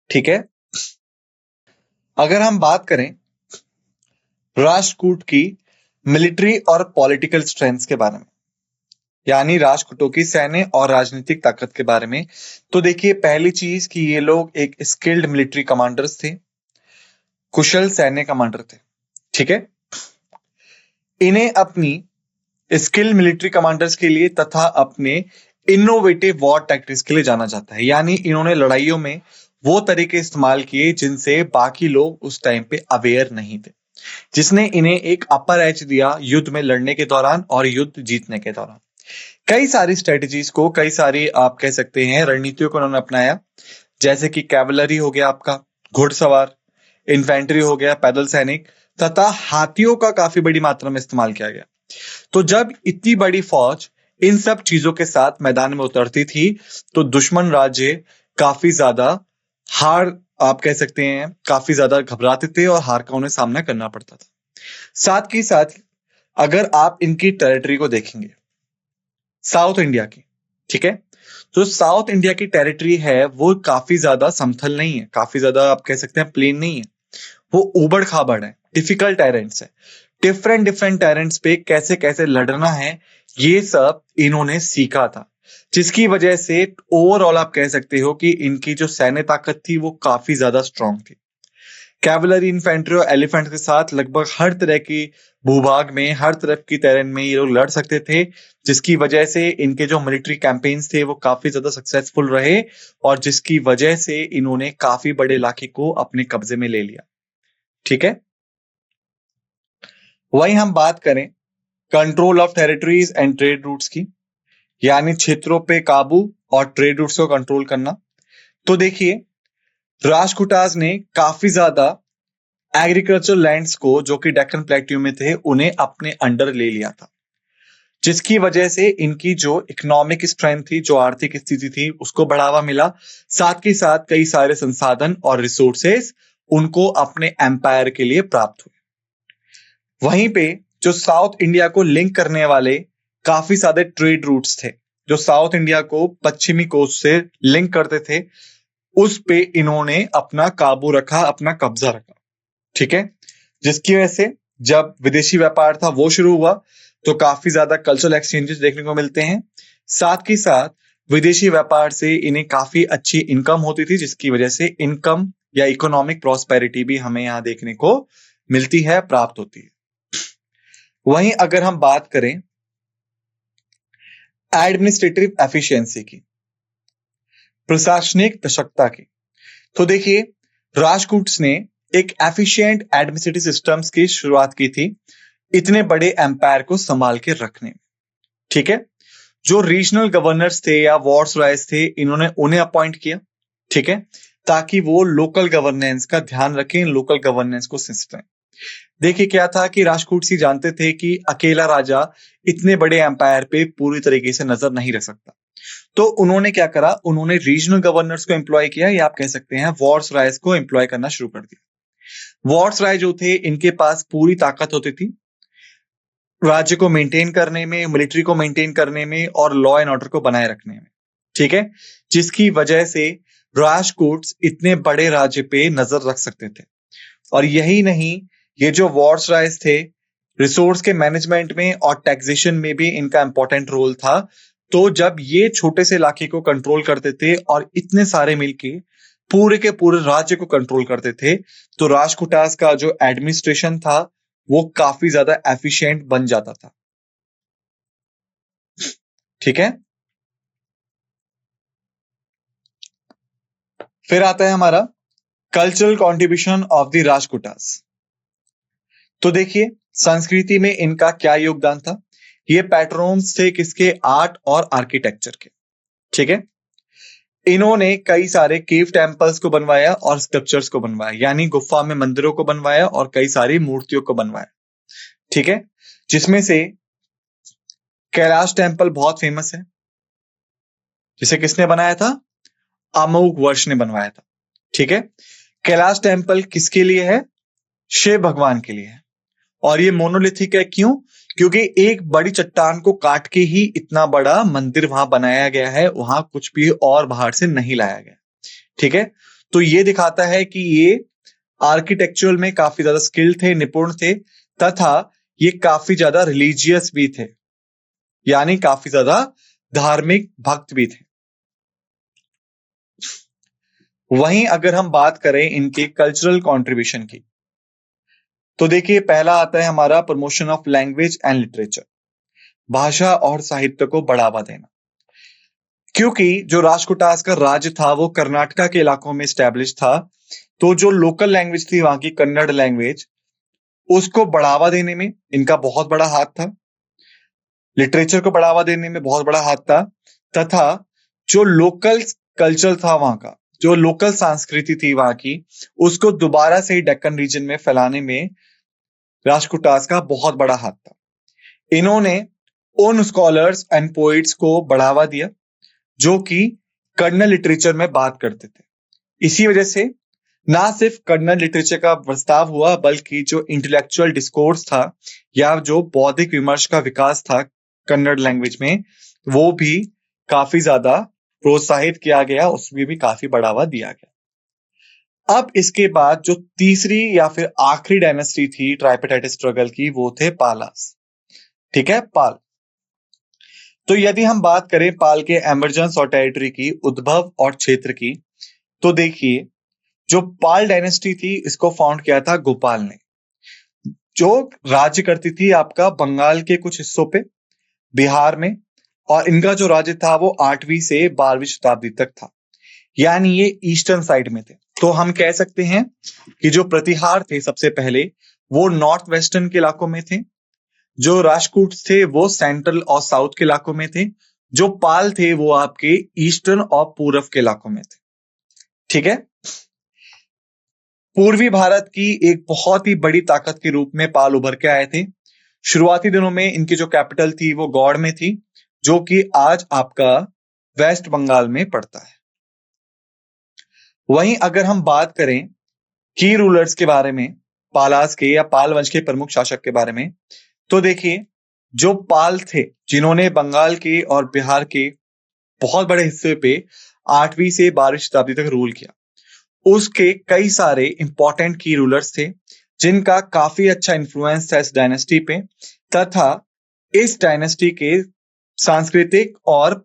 S1: ठीक है। अगर हम बात करें राष्ट्रकूट की मिलिट्री और पॉलिटिकल स्ट्रेंथ के बारे में, यानी राष्ट्रकूटों की सैन्य और राजनीतिक ताकत के बारे में, तो देखिए, पहली चीज कि ये लोग एक स्किल्ड मिलिट्री कमांडर्स थे, कुशल सैन्य कमांडर थे, ठीक है। इन्हें अपनी स्किल्ड मिलिट्री कमांडर्स के लिए तथा अपने इनोवेटिव वॉर टैक्टिक्स के लिए जाना जाता है। यानी इन्होंने लड़ाइयों में वो तरीके इस्तेमाल किए जिनसे बाकी लोग उस टाइम पे अवेयर नहीं थे, जिसने इन्हें एक अपर एज दिया युद्ध में लड़ने के दौरान और युद्ध जीतने के दौरान। कई सारी स्ट्रेटजीज को, कई सारी आप कह सकते हैं रणनीतियों को उन्होंने अपनाया, जैसे कि कैवलरी हो गया आपका, घुड़सवार, इन्फेंट्री हो गया, पैदल सैनिक, तथा हाथियों का काफी बड़ी मात्रा में इस्तेमाल किया गया। तो जब इतनी बड़ी फौज इन सब चीजों के साथ मैदान में उतरती थी तो दुश्मन राज्य काफी ज्यादा हार, आप कह सकते हैं, काफी ज्यादा घबराते थे और हार का उन्हें सामना करना पड़ता था। साथ ही साथ अगर आप इनकी टेरिटरी को देखेंगे साउथ इंडिया की, ठीक है, तो साउथ इंडिया की टेरिटरी है वो काफी ज्यादा समतल नहीं है, काफी ज्यादा आप कह सकते हैं प्लेन नहीं है, वो उबड़ खाबड़ है, डिफिकल्ट टेरेंट्स है। डिफरेंट टेरेंट्स पे कैसे कैसे लड़ना है ये सब इन्होंने सीखा था, जिसकी वजह से ओवरऑल आप कह सकते हो कि इनकी जो सैन्य ताकत थी वो काफी ज्यादा स्ट्रांग थी। कैवलरी, इन्फेंट्री और एलिफेंट के साथ लगभग हर तरह की भूभाग में, हर तरफ की टेरेन में ये लोग लड़ सकते थे, जिसकी वजह से इनके जो मिलिट्री कैंपेन्स थे वो काफी ज्यादा सक्सेसफुल रहे और जिसकी वजह से इन्होंने काफी बड़े इलाके को अपने कब्जे में ले लिया, ठीक है। वहीं हम बात करें control of territories and trade routes की, यानी क्षेत्रों पे काबू और ट्रेड रूट्स को कंट्रोल करना, तो देखिए, राष्ट्रकूटास ने काफी ज्यादा एग्रीकल्चर लैंड्स को जो कि डेक्कन प्लेट्यू में थे उन्हें अपने अंडर ले लिया था, जिसकी वजह से इनकी जो इकोनॉमिक स्ट्रेंथ थी, जो आर्थिक स्थिति थी, उसको बढ़ावा मिला। साथ ही साथ कई सारे संसाधन और रिसोर्सेस उनको अपने एम्पायर के लिए प्राप्त हुए। वहीं पे जो साउथ इंडिया को लिंक करने वाले काफी सारे ट्रेड रूट्स थे, जो साउथ इंडिया को पश्चिमी कोस्ट से लिंक करते थे, उस पे इन्होंने अपना काबू रखा, अपना कब्जा रखा। ठीक है, जिसकी वजह से जब विदेशी व्यापार था वो शुरू हुआ तो काफी ज्यादा कल्चरल एक्सचेंजेस देखने को मिलते हैं। साथ ही साथ विदेशी व्यापार से इन्हें काफी अच्छी इनकम होती थी, जिसकी वजह से इनकम या इकोनॉमिक प्रॉस्पेरिटी भी हमें यहाँ देखने को मिलती है, प्राप्त होती है। वहीं अगर हम बात करें एडमिनिस्ट्रेटिव एफिशिएंसी की, प्रशासनिक दक्षता की, तो देखिए राजकूट्स ने एक एफिशिएंट एडमिनिस्ट्रेटिव सिस्टम्स की शुरुआत की थी इतने बड़े एम्पायर को संभाल के रखने में। ठीक है, जो रीजनल गवर्नर्स थे या वायसरायज थे, इन्होंने उन्हें अपॉइंट किया। ठीक है, ताकि वो लोकल गवर्नेंस का ध्यान रखें, लोकल गवर्नेंस को सिस्टम। देखिए क्या था कि राजकूट सी जानते थे कि अकेला राजा इतने बड़े एम्पायर पे पूरी तरीके से नजर नहीं रख सकता, तो उन्होंने क्या करा, उन्होंने रीजनल गवर्नर्स को एम्प्लॉय किया, या आप कह सकते हैं वायसरायज को एम्प्लॉय करना शुरू कर दिया। वायसराय जो थे, इनके पास पूरी ताकत होती थी राज्य को मेंटेन करने में, मिलिट्री को मेंटेन करने में और लॉ एंड ऑर्डर को बनाए रखने में। ठीक है, जिसकी वजह से राजकूट्स इतने बड़े राज्य पे नजर रख सकते थे। और यही नहीं, ये जो वायसरायज थे, रिसोर्स के मैनेजमेंट में और टैक्सेशन में भी इनका इंपॉर्टेंट रोल था। तो जब ये छोटे से इलाके को कंट्रोल करते थे और इतने सारे मिलके पूरे के पूरे राज्य को कंट्रोल करते थे, तो राजकुटास का जो एडमिनिस्ट्रेशन था वो काफी ज्यादा एफिशिएंट बन जाता था। ठीक है, फिर आता है हमारा कल्चरल कंट्रीब्यूशन ऑफ द राजकुटास। तो देखिए संस्कृति में इनका क्या योगदान था। ये पैट्रोन्स थे किसके, आर्ट और आर्किटेक्चर के। ठीक है, इन्होंने कई सारे केव टेम्पल्स को बनवाया और स्कल्पचर्स को बनवाया, यानी गुफा में मंदिरों को बनवाया और कई सारी मूर्तियों को बनवाया। ठीक है, जिसमें से कैलाश टेम्पल बहुत फेमस है, जिसे किसने बनाया था, अमोघ वर्ष ने बनवाया था। ठीक है, कैलाश टेम्पल किसके लिए है, शिव भगवान के लिए है। और ये मोनोलिथिक है, क्यों, क्योंकि एक बड़ी चट्टान को काट के ही इतना बड़ा मंदिर वहां बनाया गया है, वहां कुछ भी और बाहर से नहीं लाया गया। ठीक है, तो ये दिखाता है कि ये आर्किटेक्चुरल में काफी ज्यादा स्किल्ड थे, निपुण थे, तथा ये काफी ज्यादा रिलीजियस भी थे, यानी काफी ज्यादा धार्मिक भक्त भी थे। वहीं अगर हम बात करें इनके कल्चरल कंट्रीब्यूशन की, तो देखिए पहला आता है हमारा promotion of language and literature, भाषा और साहित्य को बढ़ावा देना। क्योंकि जो राजकुटास का राज्य था वो कर्नाटका के इलाकों में स्टैब्लिश था, तो जो लोकल लैंग्वेज थी वहां की कन्नड़ लैंग्वेज, उसको बढ़ावा देने में इनका बहुत बड़ा हाथ था, लिटरेचर को बढ़ावा देने में बहुत बड़ा हाथ था, तथा जो लोकल कल्चर था वहां का, जो लोकल संस्कृति थी वहां की, उसको दोबारा से डेक्कन रीजन में फैलाने में राजकुटास का बहुत बड़ा हाथ था। इन्होंने उन स्कॉलर्स एंड पोइट्स को बढ़ावा दिया जो कि कन्नड़ लिटरेचर में बात करते थे। इसी वजह से ना सिर्फ कन्नड़ लिटरेचर का प्रस्ताव हुआ, बल्कि जो इंटेलेक्चुअल डिस्कोर्स था या जो बौद्धिक विमर्श का विकास था कन्नड़ लैंग्वेज में, वो भी काफी ज्यादा प्रोत्साहित किया गया, उसमें भी काफी बढ़ावा दिया गया। अब इसके बाद जो तीसरी या फिर आखिरी डायनेस्टी थी ट्राइपेटाइट स्ट्रगल की, वो थे पालास। ठीक है, पाल। तो यदि हम बात करें पाल के एमरजेंस और टेरिटरी की, उद्भव और क्षेत्र की, तो देखिए जो पाल डायनेस्टी थी इसको फाउंड किया था गोपाल ने, जो राज्य करती थी आपका बंगाल के कुछ हिस्सों पे, बिहार में, और इनका जो राज्य था वो 8वीं से 12वीं शताब्दी तक था, यानी ये ईस्टर्न साइड में थे। तो हम कह सकते हैं कि जो प्रतिहार थे सबसे पहले वो नॉर्थ वेस्टर्न के इलाकों में थे, जो राजपूत थे वो सेंट्रल और साउथ के इलाकों में थे, जो पाल थे वो आपके ईस्टर्न और पूर्व के इलाकों में थे। ठीक है, पूर्वी भारत की एक बहुत ही बड़ी ताकत के रूप में पाल उभर के आए थे। शुरुआती दिनों में इनकी जो कैपिटल थी वो गौड़ में थी, जो कि आज आपका वेस्ट बंगाल में पड़ता है। वहीं अगर हम बात करें की रूलर्स के बारे में, पालास के या पाल वंश के प्रमुख शासक के बारे में, तो देखिए जो पाल थे जिन्होंने बंगाल के और बिहार के बहुत बड़े हिस्से पे 8वीं से 12वीं शताब्दी तक रूल किया, उसके कई सारे इंपॉर्टेंट की रूलर्स थे जिनका काफी अच्छा इन्फ्लुएंस था इस डायनेस्टी पे, तथा इस डायनेस्टी के सांस्कृतिक और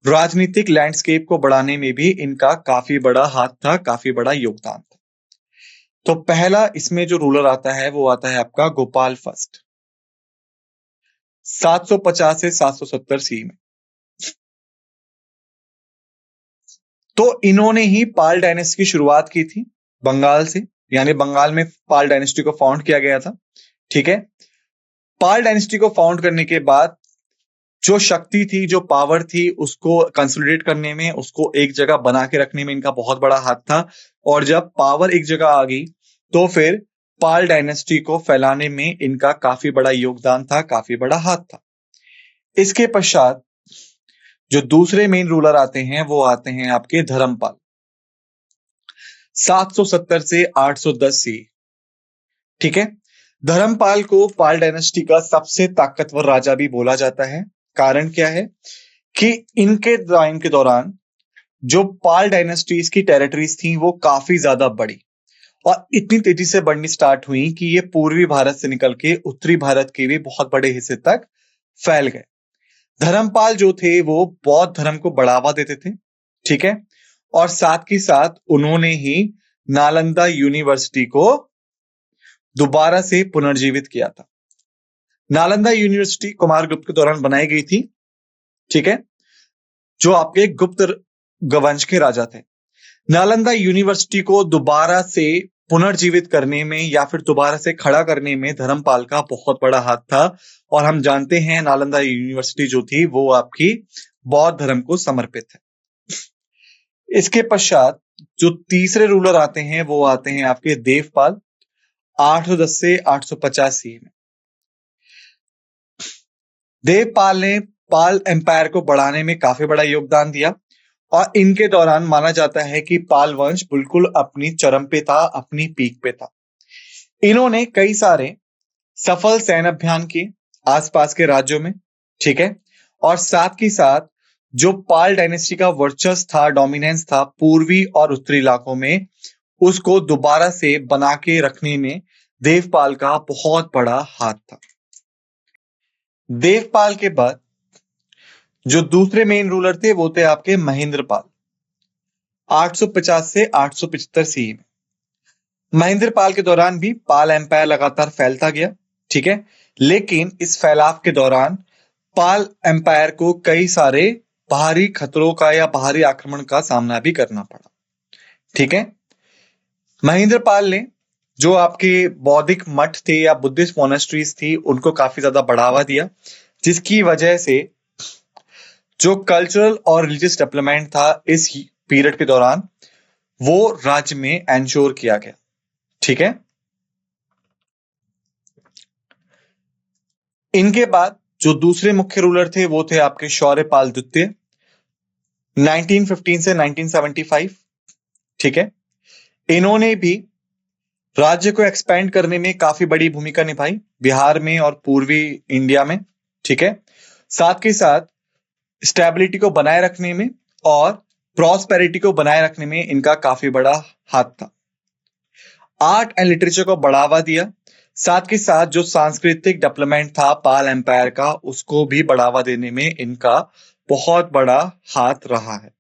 S1: राजनीतिक लैंडस्केप को बढ़ाने में भी इनका काफी बड़ा हाथ था, काफी बड़ा योगदान था। तो पहला इसमें जो रूलर आता है वो आता है आपका गोपाल फर्स्ट, 750 से 770 सी में। तो इन्होंने ही पाल डायनेस्टी की शुरुआत की थी बंगाल से, यानी बंगाल में पाल डायनेस्टी को फाउंड किया गया था। ठीक है, पाल डायनेस्टी को फाउंड करने के बाद जो शक्ति थी, जो पावर थी, उसको कंसोलिडेट करने में, उसको एक जगह बना के रखने में इनका बहुत बड़ा हाथ था। और जब पावर एक जगह आ गई तो फिर पाल डायनेस्टी को फैलाने में इनका काफी बड़ा योगदान था, काफी बड़ा हाथ था। इसके पश्चात जो दूसरे मेन रूलर आते हैं वो आते हैं आपके धर्मपाल, 770 से 810 सी। ठीक है, धर्मपाल को पाल डायनेस्टी का सबसे ताकतवर राजा भी बोला जाता है। कारण क्या है कि इनके टाइम के दौरान जो पाल डायनेस्टीज की टेरिटरीज थी वो काफी ज्यादा बढ़ी और इतनी तेजी से बढ़नी स्टार्ट हुई कि ये पूर्वी भारत से निकल के उत्तरी भारत के भी बहुत बड़े हिस्से तक फैल गए। धर्मपाल जो थे वो बौद्ध धर्म को बढ़ावा देते थे। ठीक है, और साथ ही साथ उन्होंने ही नालंदा यूनिवर्सिटी को दोबारा से पुनर्जीवित किया था। नालंदा यूनिवर्सिटी कुमारगुप्त के दौरान बनाई गई थी। ठीक है, जो आपके गुप्त गवंश के राजा थे। नालंदा यूनिवर्सिटी को दोबारा से पुनर्जीवित करने में या फिर दोबारा से खड़ा करने में धर्मपाल का बहुत बड़ा हाथ था। और हम जानते हैं नालंदा यूनिवर्सिटी जो थी वो आपकी बौद्ध धर्म को समर्पित है। इसके पश्चात जो तीसरे रूलर आते हैं वो आते हैं आपके देवपाल, 810 से 850 सी में। देवपाल ने पाल एम्पायर को बढ़ाने में काफी बड़ा योगदान दिया और इनके दौरान माना जाता है कि पाल वंश बिल्कुल अपनी चरम पे था, अपनी पीक पे था। इन्होंने कई सारे सफल सैन्य अभियान किए आसपास के राज्यों में। ठीक है, और साथ ही साथ जो पाल डायनेस्टी का वर्चस्व था, डोमिनेंस था पूर्वी और उत्तरी इलाकों में, उसको दोबारा से बना के रखने में देवपाल का बहुत बड़ा हाथ था। देवपाल के बाद जो दूसरे मेन रूलर थे वो थे आपके महेंद्रपाल, 850 से 875 सी में। महेंद्रपाल के दौरान भी पाल एम्पायर लगातार फैलता गया। ठीक है, लेकिन इस फैलाव के दौरान पाल एम्पायर को कई सारे बाहरी खतरों का या बाहरी आक्रमण का सामना भी करना पड़ा। ठीक है, महेंद्रपाल ने जो आपके बौद्धिक मठ थे या बुद्धिस्ट मोनेस्ट्रीज थी उनको काफी ज्यादा बढ़ावा दिया, जिसकी वजह से जो कल्चरल और रिलीजियस डेवलपमेंट था इस पीरियड के दौरान वो राज्य में एंश्योर किया गया। ठीक है, इनके बाद जो दूसरे मुख्य रूलर थे वो थे आपके शौर्यपाल द्वितीय, 1915 से 1975। ठीक है, इन्होंने भी राज्य को एक्सपेंड करने में काफी बड़ी भूमिका निभाई बिहार में और पूर्वी इंडिया में। ठीक है, साथ के साथ स्टेबिलिटी को बनाए रखने में और प्रॉस्पेरिटी को बनाए रखने में इनका काफी बड़ा हाथ था। आर्ट एंड लिटरेचर को बढ़ावा दिया, साथ के साथ जो सांस्कृतिक डेवलपमेंट था पाल एम्पायर का उसको भी बढ़ावा देने में इनका बहुत बड़ा हाथ रहा है।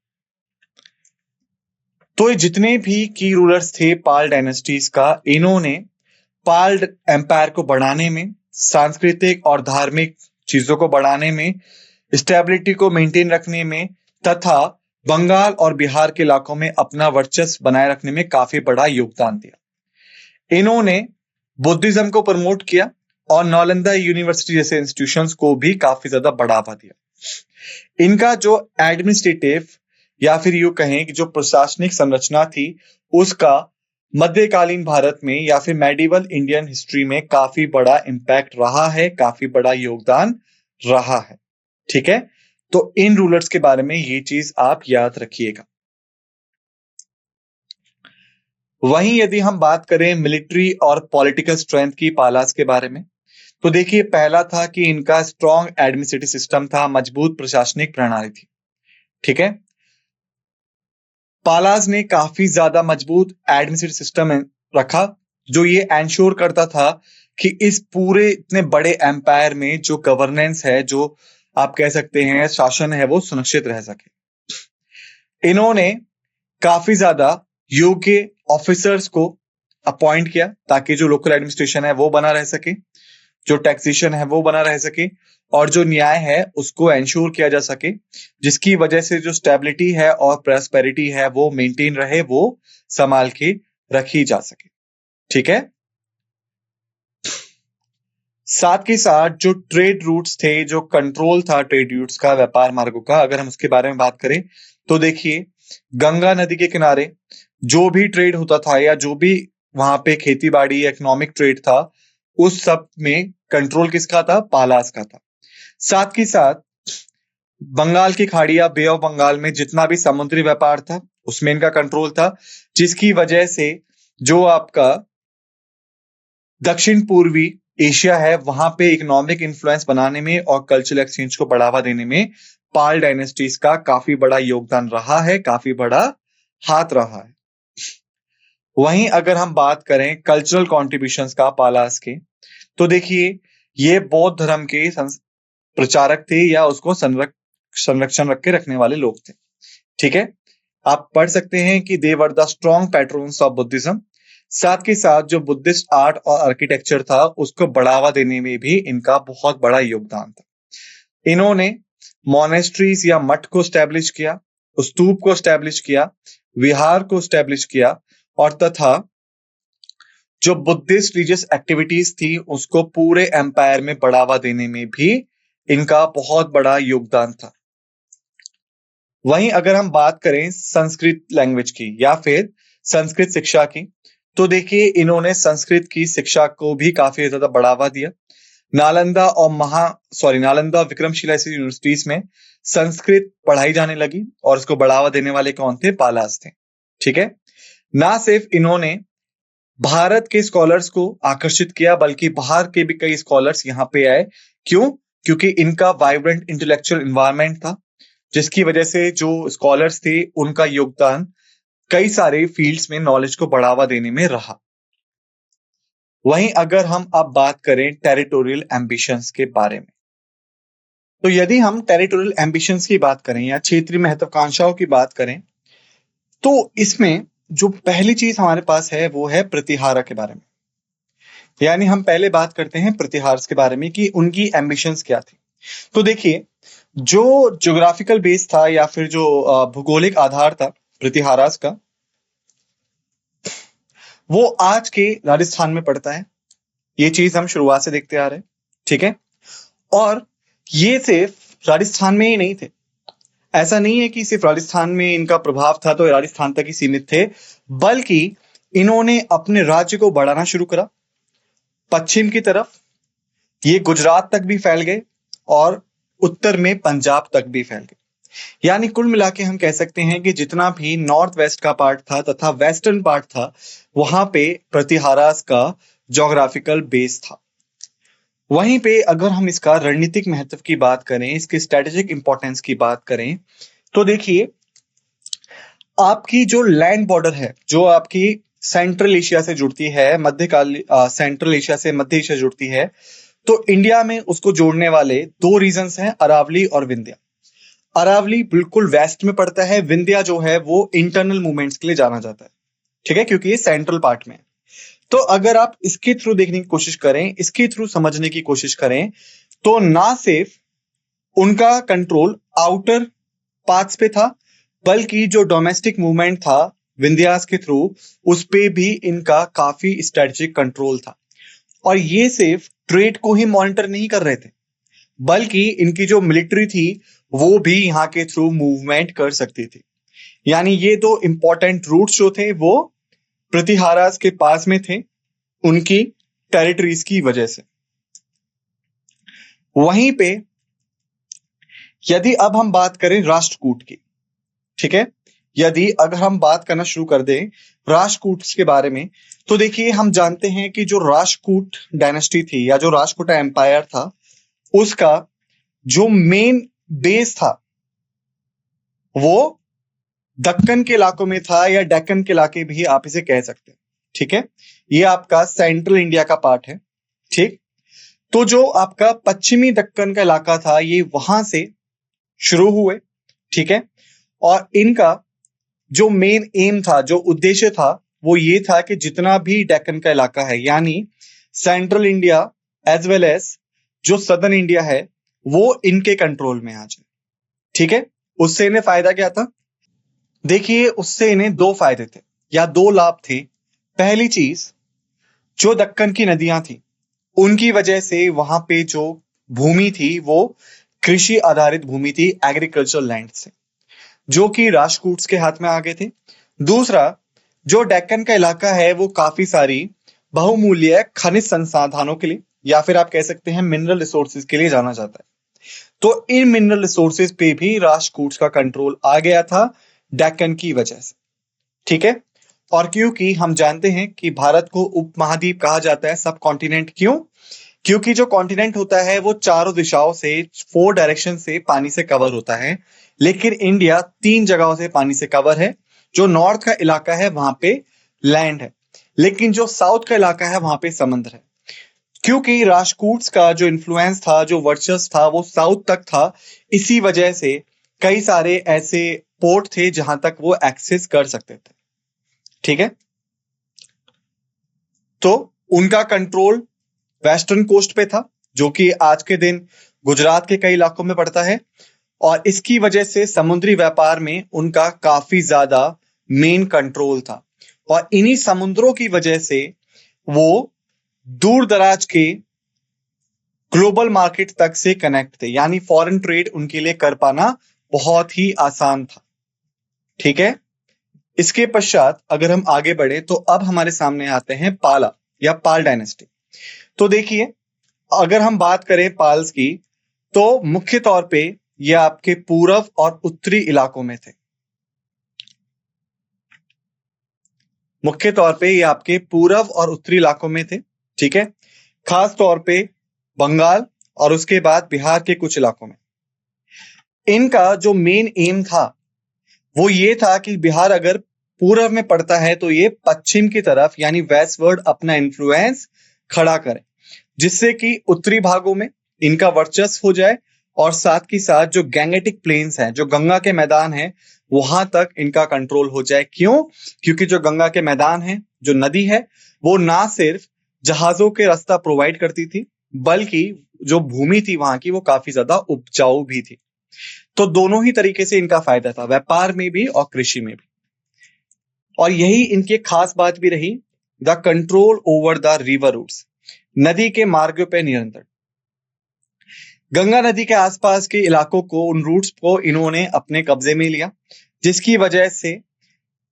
S1: तो ये जितने भी की रूलर्स थे पाल डायनेस्टीज का, इन्होंने पाल एम्पायर को बढ़ाने में, सांस्कृतिक और धार्मिक चीजों को बढ़ाने में, स्टेबिलिटी को मेंटेन रखने में तथा बंगाल और बिहार के इलाकों में अपना वर्चस्व बनाए रखने में काफी बड़ा योगदान दिया। इन्होंने बुद्धिज्म को प्रमोट किया और नालंदा यूनिवर्सिटी जैसे इंस्टीट्यूशंस को भी काफी ज्यादा बढ़ावा दिया। इनका जो एडमिनिस्ट्रेटिव या फिर यूं कहें कि जो प्रशासनिक संरचना थी उसका मध्यकालीन भारत में या फिर मेडिवल इंडियन हिस्ट्री में काफी बड़ा इंपैक्ट रहा है, काफी बड़ा योगदान रहा है। ठीक है, तो इन रूलर्स के बारे में ये चीज आप याद रखिएगा। वहीं यदि हम बात करें मिलिट्री और पॉलिटिकल स्ट्रेंथ की पालास के बारे में, तो देखिए पहला था कि इनका स्ट्रॉन्ग एडमिनिस्ट्रेटिव सिस्टम था, मजबूत प्रशासनिक प्रणाली थी। ठीक है। पालाज ने काफी ज्यादा मजबूत एडमिनिस्ट्रेटिव सिस्टम रखा, जो ये एंश्योर करता था कि इस पूरे इतने बड़े एम्पायर में जो गवर्नेंस है, जो आप कह सकते हैं शासन है, वो सुनिश्चित रह सके। इन्होंने काफी ज्यादा योग्य ऑफिसर्स को अपॉइंट किया ताकि जो लोकल एडमिनिस्ट्रेशन है वो बना रह सके, जो टैक्सेशन है वो बना रह सके, और जो न्याय है उसको एंश्योर किया जा सके, जिसकी वजह से जो स्टेबिलिटी है और प्रॉस्पेरिटी है वो मेंटेन रहे, वो संभाल के रखी जा सके। ठीक है। साथ के साथ जो ट्रेड रूट्स थे, जो कंट्रोल था ट्रेड रूट्स का, व्यापार मार्गों का, अगर हम उसके बारे में बात करें तो देखिए गंगा नदी के किनारे जो भी ट्रेड होता था या जो भी वहां पे खेती बाड़ी इकोनॉमिक ट्रेड था, उस सब में कंट्रोल किसका था? पालास का था। साथ के साथ बंगाल की खाड़ी या बे ऑफ बंगाल में जितना भी समुद्री व्यापार था उसमें इनका कंट्रोल था, जिसकी वजह से जो आपका दक्षिण पूर्वी एशिया है वहां पे इकोनॉमिक इन्फ्लुएंस बनाने में और कल्चरल एक्सचेंज को बढ़ावा देने में पाल डायनेस्टीज का काफी बड़ा योगदान रहा है, काफी बड़ा हाथ रहा है। वहीं अगर हम बात करें कल्चरल कॉन्ट्रीब्यूशंस का पालास के, तो देखिए ये बौद्ध धर्म के प्रचारक थे या उसको संरक्षण रख के रखने वाले लोग थे। ठीक है। आप पढ़ सकते हैं कि they were the strong patrons of Buddhism. साथ के साथ जो बुद्धिस्ट आर्ट और आर्किटेक्चर था उसको बढ़ावा देने में भी इनका बहुत बड़ा योगदान था। इन्होंने मोनेस्ट्रीज या मठ को स्टैब्लिश किया, स्तूप को स्टैब्लिश किया, विहार को स्टैब्लिश किया, और तथा जो बुद्धिस्ट रिलीजियस एक्टिविटीज थी उसको पूरे एम्पायर में बढ़ावा देने में भी इनका बहुत बड़ा योगदान था। वहीं अगर हम बात करें संस्कृत लैंग्वेज की या फिर संस्कृत शिक्षा की, तो देखिए इन्होंने संस्कृत की शिक्षा को भी काफी ज्यादा बढ़ावा दिया। नालंदा और नालंदा विक्रमशिला ऐसी यूनिवर्सिटीज में संस्कृत पढ़ाई जाने लगी और उसको बढ़ावा देने वाले कौन थे? पालास थे। ठीक है। ना सिर्फ इन्होंने भारत के स्कॉलर्स को आकर्षित किया बल्कि बाहर के भी कई स्कॉलर्स यहाँ पे आए। क्यों? क्योंकि इनका वाइब्रेंट इंटेलेक्चुअल एनवायरनमेंट था, जिसकी वजह से जो स्कॉलर्स थे उनका योगदान कई सारे फील्ड्स में नॉलेज को बढ़ावा देने में रहा। वहीं अगर हम अब बात करें टेरिटोरियल एम्बिशंस के बारे में, तो यदि हम टेरिटोरियल एम्बिशंस की बात करें या क्षेत्रीय महत्वाकांक्षाओं की बात करें, तो इसमें जो पहली चीज हमारे पास है वो है प्रतिहारा के बारे में। यानी हम पहले बात करते हैं प्रतिहार के बारे में कि उनकी एम्बिशंस क्या थी। तो देखिए जो ज्योग्राफिकल बेस था या फिर जो भूगोलिक आधार था प्रतिहारास का, वो आज के राजस्थान में पड़ता है। ये चीज हम शुरुआत से देखते आ रहे हैं। ठीक है। और ये सिर्फ राजस्थान में ही नहीं थे। ऐसा नहीं है कि सिर्फ राजस्थान में इनका प्रभाव था तो राजस्थान तक ही सीमित थे, बल्कि इन्होंने अपने राज्य को बढ़ाना शुरू करा पश्चिम की तरफ। ये गुजरात तक भी फैल गए और उत्तर में पंजाब तक भी फैल गए। यानी कुल मिला के हम कह सकते हैं कि जितना भी नॉर्थ वेस्ट का पार्ट था तथा वेस्टर्न पार्ट था, वहां पे प्रतिहारास का ज्योग्राफिकल बेस था। वहीं पे अगर हम इसका रणनीतिक महत्व की बात करें, इसके स्ट्रेटेजिक इंपॉर्टेंस की बात करें, तो देखिए आपकी जो लैंड बॉर्डर है, जो आपकी सेंट्रल एशिया से जुड़ती है, सेंट्रल एशिया से मध्य एशिया जुड़ती है, तो इंडिया में उसको जोड़ने वाले दो रीजन्स हैं, अरावली और विंध्या। अरावली बिल्कुल वेस्ट में पड़ता है, विंध्या जो है वो इंटरनल मूवमेंट्स के लिए जाना जाता है। ठीक है, क्योंकि ये सेंट्रल पार्ट में है। तो अगर आप इसके थ्रू देखने की कोशिश करें, इसके थ्रू समझने की कोशिश करें, तो ना सिर्फ उनका कंट्रोल आउटर पार्ट्स पे था, बल्कि जो डोमेस्टिक मूवमेंट था विंध्यास के थ्रू, उस पे भी इनका काफी स्ट्रेटेजिक कंट्रोल था। और ये सिर्फ ट्रेड को ही मॉनिटर नहीं कर रहे थे, बल्कि इनकी जो मिलिट्री थी वो भी यहाँ के थ्रू मूवमेंट कर सकती थी। यानी ये दो इंपॉर्टेंट रूट्स जो थे वो प्रतिहारास के पास में थे उनकी टेरिटरीज की वजह से। वहीं पे यदि अब हम बात करें राष्ट्रकूट की, ठीक है, यदि अगर हम बात करना शुरू कर दें राष्ट्रकूट्स के बारे में, तो देखिए हम जानते हैं कि जो राष्ट्रकूट डायनेस्टी थी या जो राष्ट्रकूट एम्पायर था, उसका जो मेन बेस था वो दक्कन के इलाकों में था, या डेक्कन के इलाके भी आप इसे कह सकते हैं। ठीक है, ये आपका सेंट्रल इंडिया का पार्ट है। ठीक, तो जो आपका पश्चिमी दक्कन का इलाका था ये वहां से शुरू हुए। ठीक है, और इनका जो मेन एम था, जो उद्देश्य था, वो ये था कि जितना भी डेक्कन का इलाका है, यानी central India as well as जो सदर्न इंडिया है, वो इनके कंट्रोल में आ जाए। ठीक है, उससे इन्हें फायदा क्या था? देखिए, उससे इन्हें दो फायदे थे या दो लाभ थे। पहली चीज, जो दक्कन की नदियां थी उनकी वजह से वहां पे जो भूमि थी वो कृषि आधारित भूमि थी, एग्रीकल्चरल लैंड से, जो कि राष्ट्रकूट्स के हाथ में आ गए थे। दूसरा, जो डेक्कन का इलाका है वो काफी सारी बहुमूल्य खनिज संसाधनों के लिए या फिर आप कह सकते हैं मिनरल रिसोर्सेज के लिए जाना जाता है। तो इन मिनरल रिसोर्सेज पे भी राष्ट्रकूट्स का कंट्रोल आ गया था डेक्कन की वजह से। ठीक है, और क्योंकि हम जानते हैं कि भारत को उपमहाद्वीप कहा जाता है, सब कॉन्टिनेंट, क्यों? क्योंकि जो कॉन्टिनेंट होता है वो चारों दिशाओं से, 4 डायरेक्शन से पानी से कवर होता है, लेकिन इंडिया 3 जगहों से पानी से कवर है। जो नॉर्थ का इलाका है वहां पे लैंड है, लेकिन जो साउथ का इलाका है वहां पे समुद्र है। क्योंकि राष्ट्रकूट्स का जो इन्फ्लुएंस था, जो वर्चस्व था, वो साउथ तक था, इसी वजह से कई सारे ऐसे पोर्ट थे जहां तक वो एक्सेस कर सकते थे। ठीक है, तो उनका कंट्रोल वेस्टर्न कोस्ट पे था, जो कि आज के दिन गुजरात के कई इलाकों में पड़ता है, और इसकी वजह से समुद्री व्यापार में उनका काफी ज्यादा मेन कंट्रोल था। और इन्हीं समुद्रों की वजह से वो दूर दराज के ग्लोबल मार्केट तक से कनेक्ट थे, यानी फॉरेन ट्रेड उनके लिए कर पाना बहुत ही आसान था। ठीक है, इसके पश्चात अगर हम आगे बढ़े तो अब हमारे सामने आते हैं पाला या पाल डायनेस्टी। तो देखिए, अगर हम बात करें पाल्स की, तो मुख्य तौर पे ये आपके पूर्व और उत्तरी इलाकों में थे। मुख्य तौर पे ये आपके पूर्व और उत्तरी इलाकों में थे। ठीक है, खास तौर पे बंगाल और उसके बाद बिहार के कुछ इलाकों में। इनका जो मेन एम था वो ये था कि बिहार अगर पूर्व में पड़ता है तो ये पश्चिम की तरफ यानी वेस्टवर्ड अपना इन्फ्लुएंस खड़ा करे, जिससे कि उत्तरी भागों में इनका वर्चस्व हो जाए, और साथ ही साथ जो गैंगेटिक प्लेन्स हैं, जो गंगा के मैदान हैं, वहां तक इनका कंट्रोल हो जाए। क्यों? क्योंकि जो गंगा के मैदान है, जो नदी है, वो ना सिर्फ जहाजों के रास्ता प्रोवाइड करती थी, बल्कि जो भूमि थी वहां की वो काफी ज्यादा उपजाऊ भी थी। तो दोनों ही तरीके से इनका फायदा था, व्यापार में भी और कृषि में भी। और यही इनकी खास बात भी रही, the control over the river roots, नदी के मार्गों पर नियंत्रण। गंगा नदी के आसपास के इलाकों को, उन रूट्स को इन्होंने अपने कब्जे में लिया, जिसकी वजह से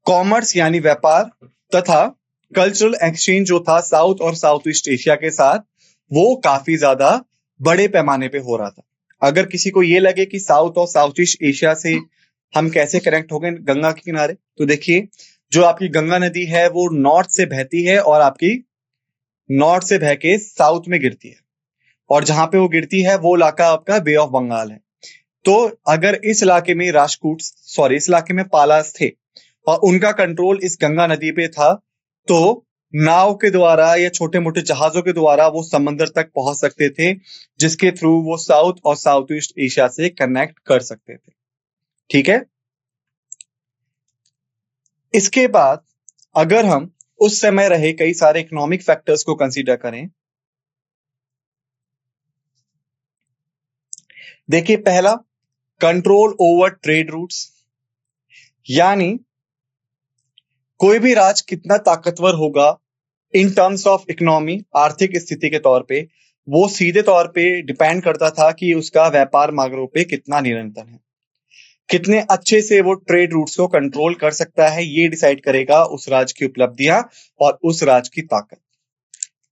S1: कॉमर्स यानी व्यापार तथा कल्चरल एक्सचेंज जो था साउथ और साउथ ईस्ट एशिया के साथ, वो काफी ज्यादा बड़े पैमाने पे हो रहा था। अगर किसी को ये लगे कि साउथ और साउथ ईस्ट एशिया से हम कैसे कनेक्ट हो गए गंगा के किनारे, तो देखिए, जो आपकी गंगा नदी है वो नॉर्थ से बहती है और आपकी नॉर्थ से बह के साउथ में गिरती है, और जहां पे वो गिरती है वो इलाका आपका बे ऑफ बंगाल है। तो अगर इस इलाके में इस इलाके में पालास थे और उनका कंट्रोल इस गंगा नदी पे था, तो नाव के द्वारा या छोटे मोटे जहाजों के द्वारा वो समंदर तक पहुंच सकते थे, जिसके थ्रू वो साउथ और साउथ ईस्ट एशिया से कनेक्ट कर सकते थे। ठीक है, इसके बाद अगर हम उस समय रहे कई सारे इकोनॉमिक फैक्टर्स को कंसीडर करें, देखिए, पहला, कंट्रोल ओवर ट्रेड रूट्स, यानी कोई भी राज्य कितना ताकतवर होगा इन टर्म्स ऑफ इकोनॉमी, आर्थिक स्थिति के तौर पे, वो सीधे तौर पे डिपेंड करता था कि उसका व्यापार मार्गों पे कितना निरंतर है, कितने अच्छे से वो ट्रेड रूट्स को कंट्रोल कर सकता है। ये डिसाइड करेगा उस राज्य की उपलब्धियां और उस राज्य की ताकत।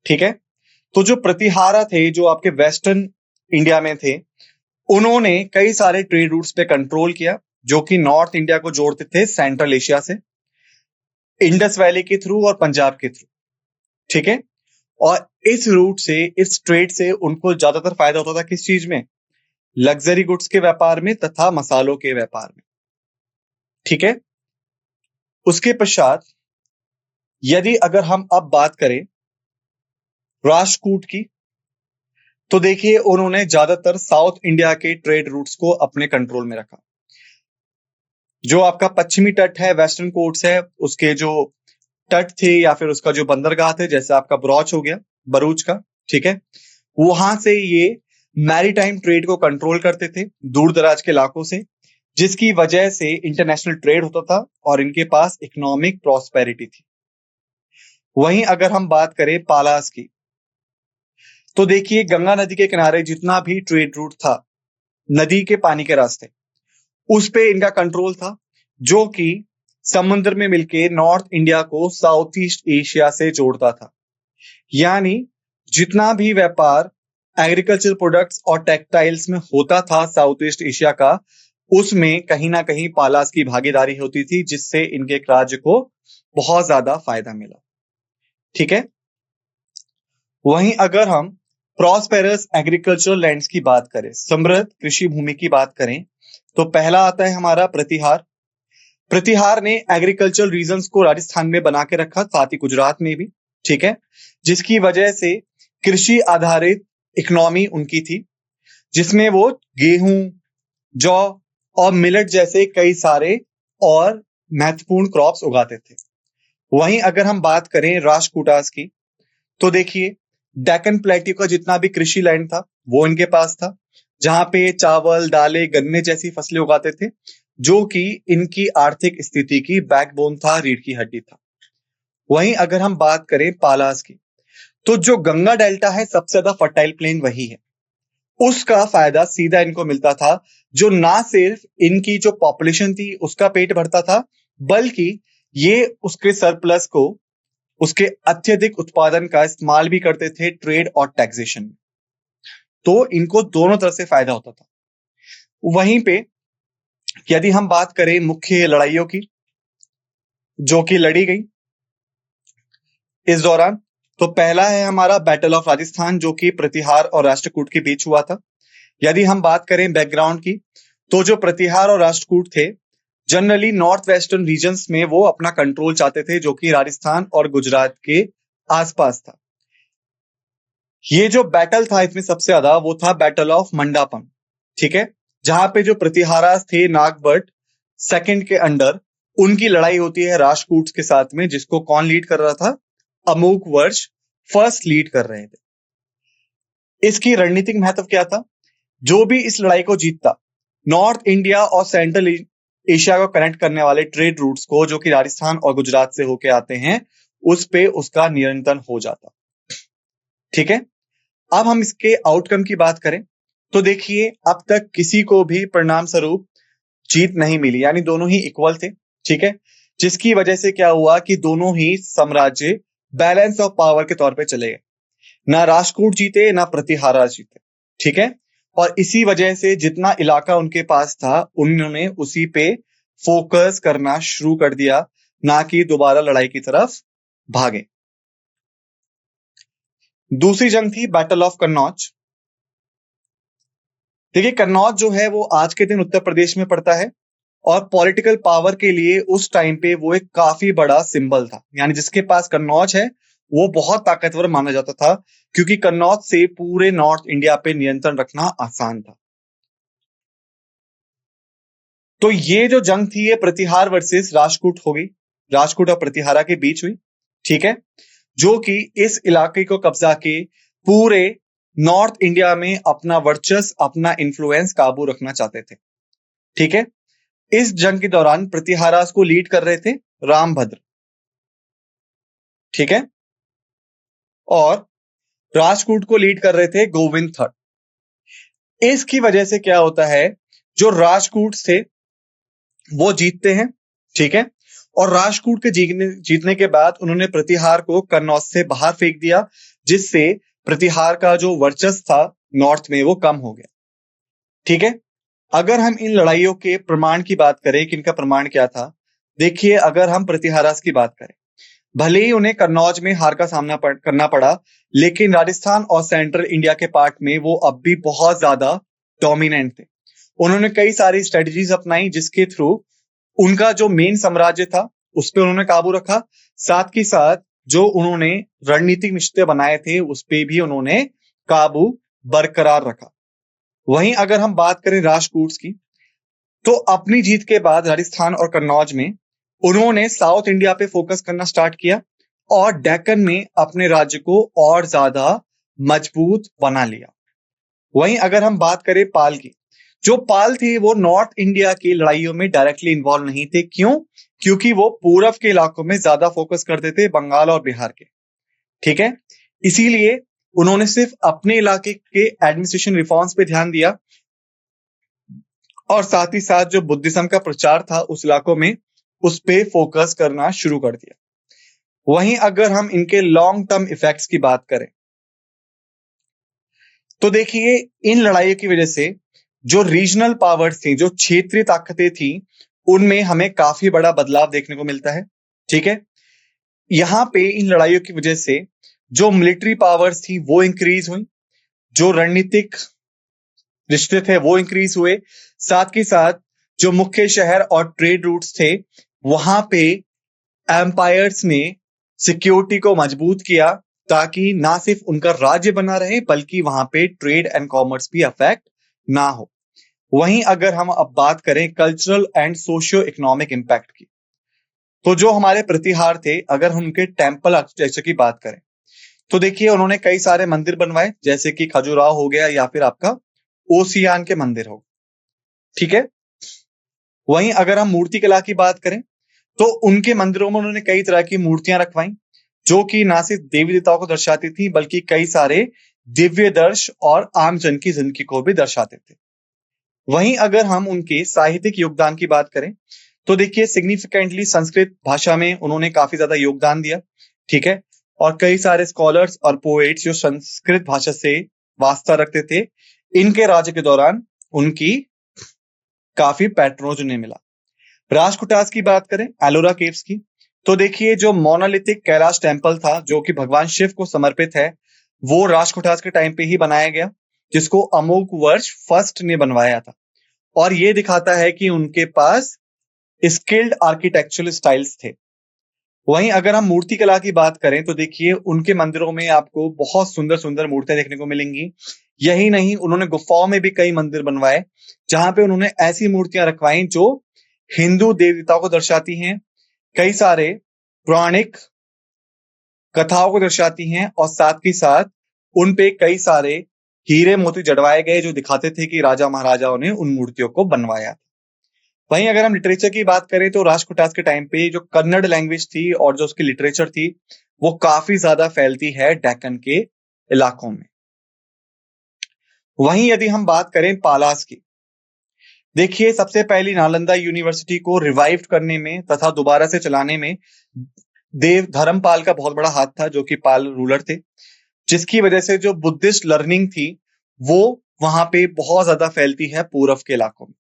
S1: ठीक है, तो जो प्रतिहारा थे, जो आपके वेस्टर्न इंडिया में थे, उन्होंने कई सारे ट्रेड रूट्स पे कंट्रोल किया, जो कि नॉर्थ इंडिया को जोड़ते थे सेंट्रल एशिया से, इंडस वैली के थ्रू और पंजाब के थ्रू। ठीक है। और इस रूट से, इस ट्रेड से उनको ज्यादातर फायदा होता था किस चीज में? लग्जरी गुड्स के व्यापार में तथा मसालों के व्यापार में। ठीक है। उसके पश्चात यदि अगर हम अब बात करें राष्ट्रकूट की, तो देखिए उन्होंने ज्यादातर साउथ इंडिया के ट्रेड रूट्स को अपने कंट्रोल में रखा। जो आपका पश्चिमी तट है, वेस्टर्न कोट्स है, उसके जो तट थे या फिर उसका जो बंदरगाह थे, जैसे आपका बरौच हो गया, बरूच का, ठीक है, वहां से ये मैरीटाइम ट्रेड को कंट्रोल करते थे दूर दराज के इलाकों से, जिसकी वजह से इंटरनेशनल ट्रेड होता था और इनके पास इकोनॉमिक प्रॉस्पेरिटी थी। वहीं अगर हम बात करें पालास की, तो देखिए गंगा नदी के किनारे जितना भी ट्रेड रूट था, नदी के पानी के रास्ते, उस पे इनका कंट्रोल था, जो कि समुद्र में मिलके नॉर्थ इंडिया को साउथ ईस्ट एशिया से जोड़ता था। यानी जितना भी व्यापार एग्रीकल्चर प्रोडक्ट्स और टेक्सटाइल्स में होता था साउथ ईस्ट एशिया का, उसमें कहीं ना कहीं पालास की भागीदारी होती थी, जिससे इनके राज्य को बहुत ज्यादा फायदा मिला। ठीक है। वहीं अगर हम प्रॉस्पेरस एग्रीकल्चरल लैंड्स की बात करें, समृद्ध कृषि भूमि की बात करें, तो पहला आता है हमारा प्रतिहार। प्रतिहार ने एग्रीकल्चरल रीजन्स को राजस्थान में बना के रखा, साथ ही गुजरात में भी। ठीक है। जिसकी वजह से कृषि आधारित इकोनॉमी उनकी थी, जिसमें वो गेहूं, जौ और मिलेट जैसे कई सारे और महत्वपूर्ण क्रॉप्स उगाते थे। वहीं अगर हम बात करें राष्ट्रकूटास की, तो देखिए डेक्कन प्लेट्यू का जितना भी कृषि लैंड था वो इनके पास था, जहां पे चावल, दालें, गन्ने जैसी फसलें उगाते थे, जो कि इनकी आर्थिक स्थिति की बैकबोन था, रीढ़ की हड्डी था। वहीं अगर हम बात करें पालास की, तो जो गंगा डेल्टा है सबसे ज्यादा फर्टाइल प्लेन वही है, उसका फायदा सीधा इनको मिलता था, जो ना सिर्फ इनकी जो पॉपुलेशन थी उसका पेट भरता था, बल्कि ये उसके सरप्लस को, उसके अत्यधिक उत्पादन का इस्तेमाल भी करते थे ट्रेड और टैक्सेशन में। तो इनको दोनों तरफ से फायदा होता था। वहीं पे यदि हम बात करें मुख्य लड़ाइयों की जो कि लड़ी गई इस दौरान, तो पहला है हमारा बैटल ऑफ राजस्थान, जो कि प्रतिहार और राष्ट्रकूट के बीच हुआ था। यदि हम बात करें बैकग्राउंड की, तो जो प्रतिहार और राष्ट्रकूट थे, जनरली नॉर्थ वेस्टर्न रीजन्स में वो अपना कंट्रोल चाहते थे, जो कि राजस्थान और गुजरात के आसपास था। ये जो बैटल था इसमें सबसे ज्यादा वो था बैटल ऑफ मंडापम। ठीक है। जहां पे जो प्रतिहारास थे नागभट्ट सेकंड के अंडर, उनकी लड़ाई होती है राष्ट्रकूट के साथ में, जिसको कौन लीड कर रहा था? अमोक वर्ष फर्स्ट लीड कर रहे थे। इसकी रणनीतिक महत्व क्या था? जो भी इस लड़ाई को जीतता, नॉर्थ इंडिया और सेंट्रल एशिया को कनेक्ट करने वाले ट्रेड रूट्स को, जो कि राजस्थान और गुजरात से होके आते हैं, उस पे उसका नियंत्रण हो जाता। ठीक है। अब हम इसके आउटकम की बात करें, तो देखिए अब तक किसी को भी परिणाम स्वरूप जीत नहीं मिली, यानी दोनों ही इक्वल थे। ठीक है। जिसकी वजह से क्या हुआ कि दोनों ही साम्राज्य बैलेंस ऑफ पावर के तौर पे चले गए, ना राष्ट्रकूट जीते ना प्रतिहारा जीते। ठीक है। और इसी वजह से जितना इलाका उनके पास था, उन्होंने उसी पे फोकस करना शुरू कर दिया, ना कि दोबारा लड़ाई की तरफ भागे। दूसरी जंग थी बैटल ऑफ कन्नौज। देखिए कन्नौज जो है वो आज के दिन उत्तर प्रदेश में पड़ता है, और पॉलिटिकल पावर के लिए उस टाइम पे वो एक काफी बड़ा सिंबल था, यानी जिसके पास कन्नौज है वो बहुत ताकतवर माना जाता था, क्योंकि कन्नौज से पूरे नॉर्थ इंडिया पे नियंत्रण रखना आसान था। तो ये जो जंग थी ये प्रतिहार वर्सेस राष्ट्रकूट हो गई, राष्ट्रकूट और प्रतिहारा के बीच हुई। ठीक है। जो कि इस इलाके को कब्जा के पूरे नॉर्थ इंडिया में अपना वर्चस्व, अपना इन्फ्लुएंस काबू रखना चाहते थे। ठीक है। इस जंग के दौरान प्रतिहारास को लीड कर रहे थे रामभद्र। ठीक है। और राष्ट्रकूट को लीड कर रहे थे गोविंद थर्ड। इसकी वजह से क्या होता है, जो राष्ट्रकूट थे वो जीतते हैं। ठीक है। और राष्ट्रकूट के जीतने के बाद उन्होंने प्रतिहार को कन्नौज से बाहर फेंक दिया, जिससे प्रतिहार का जो वर्चस्व था नॉर्थ में वो कम हो गया। ठीक है। अगर हम इन लड़ाइयों के प्रमाण की बात करें कि इनका प्रमाण क्या था, देखिए अगर हम प्रतिहारास की बात करें, भले ही उन्हें कन्नौज में हार का सामना करना पड़ा, लेकिन राजस्थान और सेंट्रल इंडिया के पार्ट में वो अब भी बहुत ज्यादा डोमिनेंट थे। उन्होंने कई सारी स्ट्रेटजीज अपनाई जिसके थ्रू उनका जो मेन साम्राज्य था उस पर उन्होंने काबू रखा। साथ ही साथ जो उन्होंने रणनीतिक निश्चय बनाए थे उस पर भी उन्होंने काबू बरकरार रखा। वहीं अगर हम बात करें राष्ट्रकूट्स की, तो अपनी जीत के बाद राजस्थान और कन्नौज में उन्होंने साउथ इंडिया पे फोकस करना स्टार्ट किया और डेक्कन में अपने राज्य को और ज्यादा मजबूत बना लिया। वहीं अगर हम बात करें पाल की, जो पाल थे वो नॉर्थ इंडिया की लड़ाइयों में डायरेक्टली इन्वॉल्व नहीं थे। क्यों? क्योंकि वो पूरब के इलाकों में ज्यादा फोकस करते थे, बंगाल और बिहार के। ठीक है, इसीलिए उन्होंने सिर्फ अपने इलाके के एडमिनिस्ट्रेशन रिफॉर्म्स पे ध्यान दिया और साथ ही साथ जो बुद्धिज्म का प्रचार था उस इलाकों में उस पे फोकस करना शुरू कर दिया। वहीं अगर हम इनके लॉन्ग टर्म इफेक्ट्स की बात करें, तो देखिए इन लड़ाइयों की वजह से जो रीजनल पावर्स थी, जो क्षेत्रीय ताकतें थी, उनमें हमें काफी बड़ा बदलाव देखने को मिलता है। ठीक है, यहां पे इन लड़ाइयों की वजह से जो मिलिट्री पावर्स थी वो इंक्रीज हुई, जो रणनीतिक रिश्ते थे वो इंक्रीज हुए। साथ ही साथ जो मुख्य शहर और ट्रेड रूट्स थे वहां पे एम्पायर्स ने सिक्योरिटी को मजबूत किया ताकि ना सिर्फ उनका राज्य बना रहे बल्कि वहां पे ट्रेड एंड कॉमर्स भी अफेक्ट ना हो। वहीं अगर हम अब बात करें cultural and socio economic impact की, तो जो हमारे प्रतिहार थे, अगर हम उनके टेम्पल आर्किटेक्चर की बात करें तो देखिए उन्होंने कई सारे मंदिर बनवाए, जैसे कि खजुराहो हो गया या फिर आपका ओसियान के मंदिर हो। ठीक है, वहीं अगर हम मूर्ति कला की बात करें तो उनके मंदिरों में उन्होंने कई तरह की मूर्तियां रखवाई जो कि ना सिर्फ देवी देवताओं को दर्शाती थी बल्कि कई सारे दिव्य दर्श और आम जन की जिंदगी को भी दर्शाते थे। वहीं अगर हम उनके साहित्यिक योगदान की बात करें तो देखिए सिग्निफिकेंटली संस्कृत भाषा में उन्होंने काफी ज्यादा योगदान दिया। ठीक है, और कई सारे स्कॉलर्स और पोएट्स जो संस्कृत भाषा से वास्ता रखते थे, इनके राज्य के दौरान उनकी काफी पैट्रोज उन्हें मिला। राजकुटास की बात करें, एलोरा केव्स की, तो देखिए जो मोनालिथिक कैलाश टेम्पल था जो कि भगवान शिव को समर्पित है, वो राजकुटास के टाइम पे ही बनाया गया, जिसको अमोघ वर्ष फर्स्ट ने बनवाया था। और ये दिखाता है कि उनके पास स्किल्ड आर्किटेक्चरल स्टाइल्स थे। वहीं अगर हम मूर्ति कला की बात करें तो देखिए उनके मंदिरों में आपको बहुत सुंदर सुंदर मूर्तियां देखने को मिलेंगी। यही नहीं, उन्होंने गुफाओं में भी कई मंदिर बनवाए जहां पे उन्होंने ऐसी मूर्तियां रखवाई जो हिंदू देवताओं को दर्शाती हैं, कई सारे पौराणिक कथाओं को दर्शाती हैं और साथ ही साथ उन पे कई सारे हीरे मोती जड़वाए गए जो दिखाते थे कि राजा महाराजाओं ने उन मूर्तियों को बनवाया। वहीं अगर हम लिटरेचर की बात करें तो राजकुटास के टाइम पे जो कन्नड़ लैंग्वेज थी और जो उसकी लिटरेचर थी वो काफी ज्यादा फैलती है डेक्कन के इलाकों में। वहीं यदि हम बात करें पालास की, देखिए सबसे पहली नालंदा यूनिवर्सिटी को रिवाइव करने में तथा दोबारा से चलाने में देव धर्मपाल का बहुत बड़ा हाथ था, जो कि पाल रूलर थे, जिसकी वजह से जो बुद्धिस्ट लर्निंग थी वो वहां पे बहुत ज्यादा फैलती है पूर्व के इलाकों में।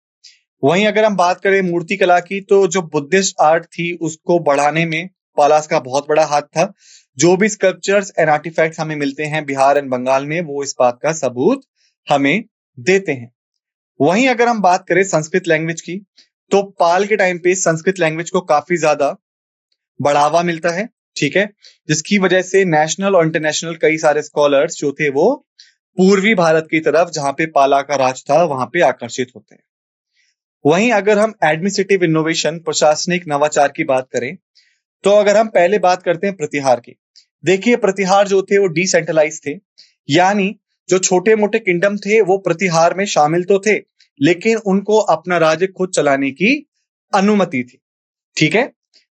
S1: वहीं अगर हम बात करें मूर्ति कला की, तो जो बुद्धिस्ट आर्ट थी उसको बढ़ाने में पालास का बहुत बड़ा हाथ था। जो भी स्कल्पचर्स एंड आर्टिफैक्ट्स हमें मिलते हैं बिहार एंड बंगाल में, वो इस बात का सबूत हमें देते हैं। वहीं अगर हम बात करें संस्कृत लैंग्वेज की, तो पाल के टाइम पे संस्कृत लैंग्वेज को काफी ज्यादा बढ़ावा मिलता है। ठीक है, जिसकी वजह से नेशनल और इंटरनेशनल कई सारे स्कॉलर्स जो थे वो पूर्वी भारत की तरफ, जहां पे पाला का राज था, वहां पे आकर्षित होते हैं। वहीं अगर हम एडमिनिस्ट्रेटिव इनोवेशन, प्रशासनिक नवाचार की बात करें, तो अगर हम पहले बात करते हैं प्रतिहार की, देखिए प्रतिहार जो थे वो डिसेंट्रलाइज थे, यानी जो छोटे मोटे किंगडम थे वो प्रतिहार में शामिल तो थे लेकिन उनको अपना राज्य खुद चलाने की अनुमति थी। ठीक है,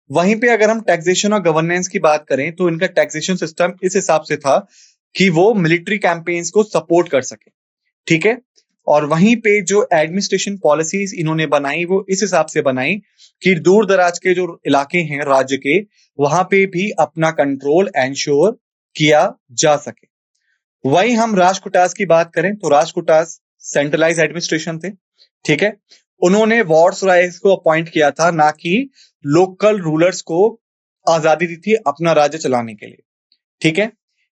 S1: वहीं पे अगर हम टैक्सेशन और गवर्नेंस की बात करें तो इनका टैक्सेशन सिस्टम इस हिसाब से था कि वो मिलिट्री कैंपेन्स को सपोर्ट कर सके। ठीक है, और वहीं पे जो एडमिनिस्ट्रेशन पॉलिसीज इन्होंने बनाई वो इस हिसाब से बनाई कि दूर दराज के जो इलाके हैं राज्य के, वहां पे भी अपना कंट्रोल एंश्योर किया जा सके। वहीं हम राजकुटास की बात करें तो राजकुटास सेंट्रलाइज एडमिनिस्ट्रेशन थे। ठीक है। उन्होंने वायसरायज को अपॉइंट किया था, ना कि लोकल रूलर्स को आजादी दी थी अपना राज्य चलाने के लिए। ठीक है।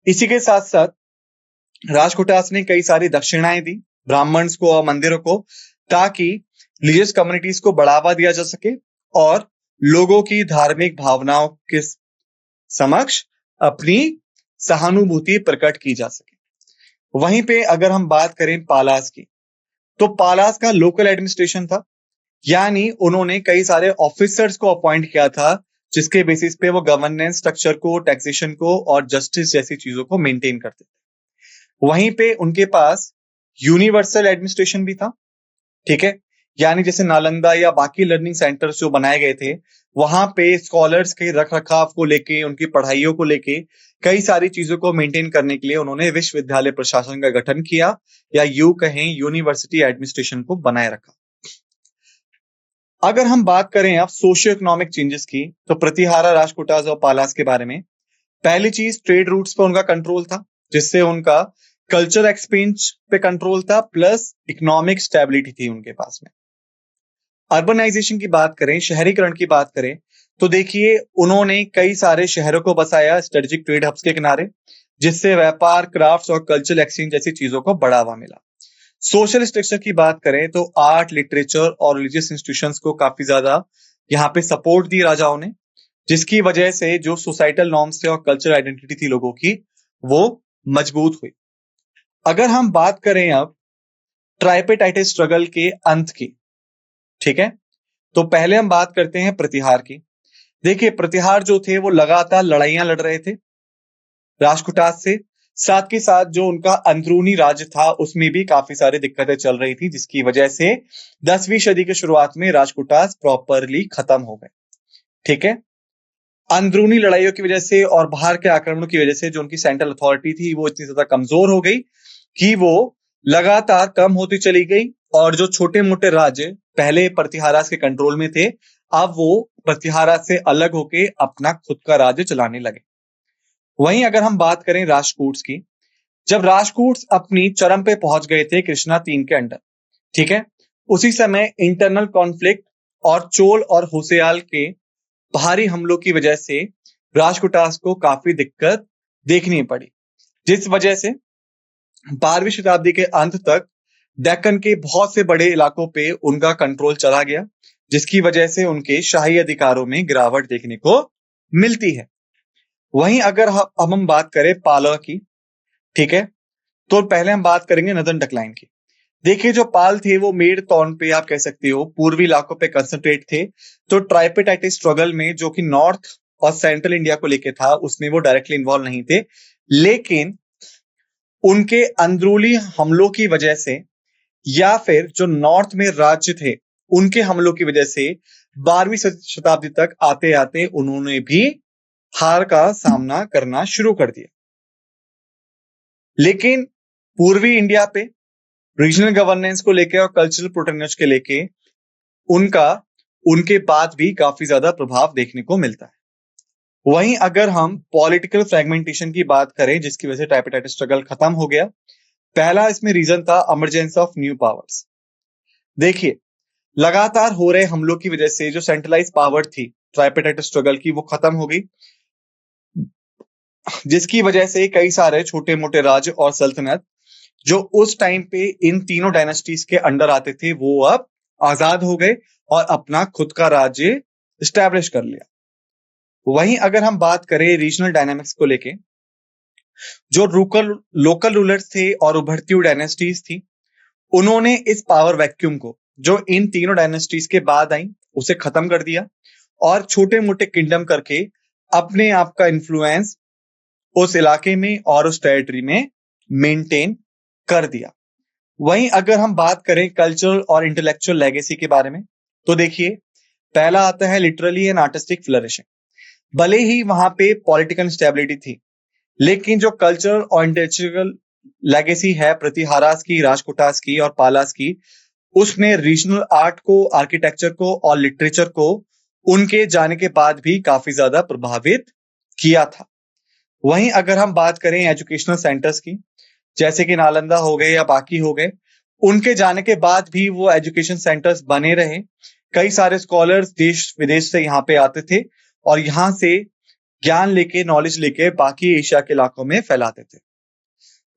S1: इसी के साथ साथ राजकुटास ने कई सारी दक्षिणाएं दी ब्राह्मण्स को और मंदिरों को, ताकि रिलीजियस कम्युनिटीज को बढ़ावा दिया जा सके और लोगों की धार्मिक भावनाओं के समक्ष अपनी सहानुभूति प्रकट की जा सके। वहीं पे अगर हम बात करें पालास की, तो पालास का लोकल एडमिनिस्ट्रेशन था, यानी उन्होंने कई सारे ऑफिसर्स को अपॉइंट किया था, जिसके बेसिस पे वो गवर्नेंस स्ट्रक्चर को, टैक्सेशन को और जस्टिस जैसी चीजों को मेंटेन करते थे। वहीं पे उनके पास यूनिवर्सल एडमिनिस्ट्रेशन भी था। ठीक है। यानी जैसे नालंदा या बाकी लर्निंग सेंटर्स जो बनाए गए थे, वहां पे स्कॉलर्स के रख रखाव को लेके, उनकी पढ़ाइयों को लेके, कई सारी चीजों को मेंटेन करने के लिए उन्होंने विश्वविद्यालय प्रशासन का गठन किया, या यूं कहें यूनिवर्सिटी एडमिनिस्ट्रेशन को बनाए रखा। अगर हम बात करें अब सोशियो इकोनॉमिक चेंजेस की, तो प्रतिहारा, राजकुटास और पालास के बारे में, पहली चीज ट्रेड रूट्स पर उनका कंट्रोल था, जिससे उनका कल्चर एक्सचेंज पे कंट्रोल था, प्लस इकोनॉमिक स्टेबिलिटी थी उनके पास में। अर्बनाइजेशन की बात करें, शहरीकरण की बात करें, तो देखिए उन्होंने कई सारे शहरों को बसाया स्ट्रेटेजिक ट्रेड हब्स के किनारे, जिससे व्यापार, क्राफ्ट्स और कल्चरल एक्सचेंज जैसी चीजों को बढ़ावा मिला। सोशल स्ट्रक्चर की बात करें तो आर्ट, लिटरेचर और रिलीजियस इंस्टीट्यूशंस को काफी ज्यादा यहाँ पे सपोर्ट दी राजाओं ने, जिसकी वजह से जो सोसाइटल नॉर्म्स थे और कल्चरल आइडेंटिटी थी लोगों की, वो मजबूत हुई। अगर हम बात करें अब ट्राइपेटाइटिस स्ट्रगल के अंत की, ठीक है, तो पहले हम बात करते हैं प्रतिहार की। देखिए प्रतिहार जो थे वो लगातार लड़ाइयां लड़ रहे थे राजकुटास से, साथ के साथ जो उनका अंदरूनी राज्य था उसमें भी काफी सारी दिक्कतें चल रही थी, जिसकी वजह से 10वीं सदी के शुरुआत में राजकुटास प्रॉपरली खत्म हो गए। ठीक है। अंदरूनी लड़ाइयों की वजह से और बाहर के आक्रमणों की वजह से जो उनकी सेंट्रल अथॉरिटी थी वो इतनी ज्यादा कमजोर हो गई कि वो लगातार कम होती चली गई, और जो छोटे मोटे राज्य पहले प्रतिहारास के कंट्रोल में थे, अब वो प्रतिहारास से अलग होके अपना खुद का राज्य चलाने लगे। वहीं अगर हम बात करें राजकूट्स की, जब राजकूट्स अपनी चरम पे पहुंच गए थे कृष्णा 3 के अंडर, ठीक है, उसी समय इंटरनल कॉन्फ्लिक्ट और चोल और होसेयाल के भारी हमलों की वजह से राजकुटास को काफी दिक्कत देखनी पड़ी, जिस वजह से 12वीं शताब्दी के अंत तक डेक्कन के बहुत से बड़े इलाकों पे उनका कंट्रोल चला गया, जिसकी वजह से उनके शाही अधिकारों में गिरावट देखने को मिलती है। वहीं अगर हम बात करें पाला की, ठीक है, तो पहले हम बात करेंगे नदन डकलाइन की। देखिए जो पाल थे वो मेड तौर पे आप कह सकते हो पूर्वी इलाकों पे कंसंट्रेट थे, तो ट्राइपेटाइटिस स्ट्रगल में जो कि नॉर्थ और सेंट्रल इंडिया को लेके था उसमें वो डायरेक्टली इन्वॉल्व नहीं थे, लेकिन उनके अंदरूनी हमलों की वजह से या फिर जो नॉर्थ में राज्य थे उनके हमलों की वजह से 12वीं शताब्दी तक आते आते उन्होंने भी हार का सामना करना शुरू कर दिया। लेकिन पूर्वी इंडिया पे रीजनल गवर्नेंस को लेके और कल्चरल प्रोटेक्शन के लेके उनके बाद भी काफी ज्यादा प्रभाव देखने को मिलता है। वहीं अगर हम पॉलिटिकल फ्रेगमेंटेशन की बात करें, जिसकी वजह से ट्राइपेटाइटिस स्ट्रगल खत्म हो गया, पहला इसमें रीजन था इमरजेंस ऑफ न्यू पावर्स। देखिए लगातार हो रहे हमलों की वजह से जो सेंट्रलाइज पावर थी ट्राइपेटाइटिस स्ट्रगल की, वो खत्म हो गई, जिसकी वजह से कई सारे छोटे मोटे राज्य और सल्तनत जो उस टाइम पे इन तीनों डायनेस्टीज के अंडर आते थे वो अब आजाद हो गए और अपना खुद का राज्य स्टैब्लिश कर लिया। वहीं अगर हम बात करें रीजनल डायनामिक्स को लेके, जो लोकल रूलर्स थे और उभरती हुई डायनेस्टीज थी, उन्होंने इस पावर वैक्यूम को जो इन तीनों डायनेस्टीज के बाद आई उसे खत्म कर दिया और छोटे मोटे किंगडम करके अपने आप का इन्फ्लुएंस उस इलाके में और उस टेरिटरी में मेंटेन कर दिया। वहीं अगर हम बात करें कल्चरल और इंटेलेक्चुअल लेगेसी के बारे में, तो देखिए पहला आता है लिटरली एंड आर्टिस्टिक फ्लरिशिंग। भले ही वहां पे पॉलिटिकल स्टेबिलिटी थी, लेकिन जो कल्चरल और इंटेलेक्चुअल लेगेसी है प्रतिहारास की, राजकुटास की और पालास की, उसने रीजनल आर्ट को, आर्किटेक्चर को और लिटरेचर को उनके जाने के बाद भी काफी ज्यादा प्रभावित किया था। वहीं अगर हम बात करें एजुकेशनल सेंटर्स की, जैसे कि नालंदा हो गए या बाकी हो गए, उनके जाने के बाद भी वो एजुकेशन सेंटर्स बने रहे। कई सारे स्कॉलर्स देश विदेश से यहाँ पे आते थे और यहाँ से ज्ञान लेके, नॉलेज लेके बाकी एशिया के इलाकों में फैलाते थे।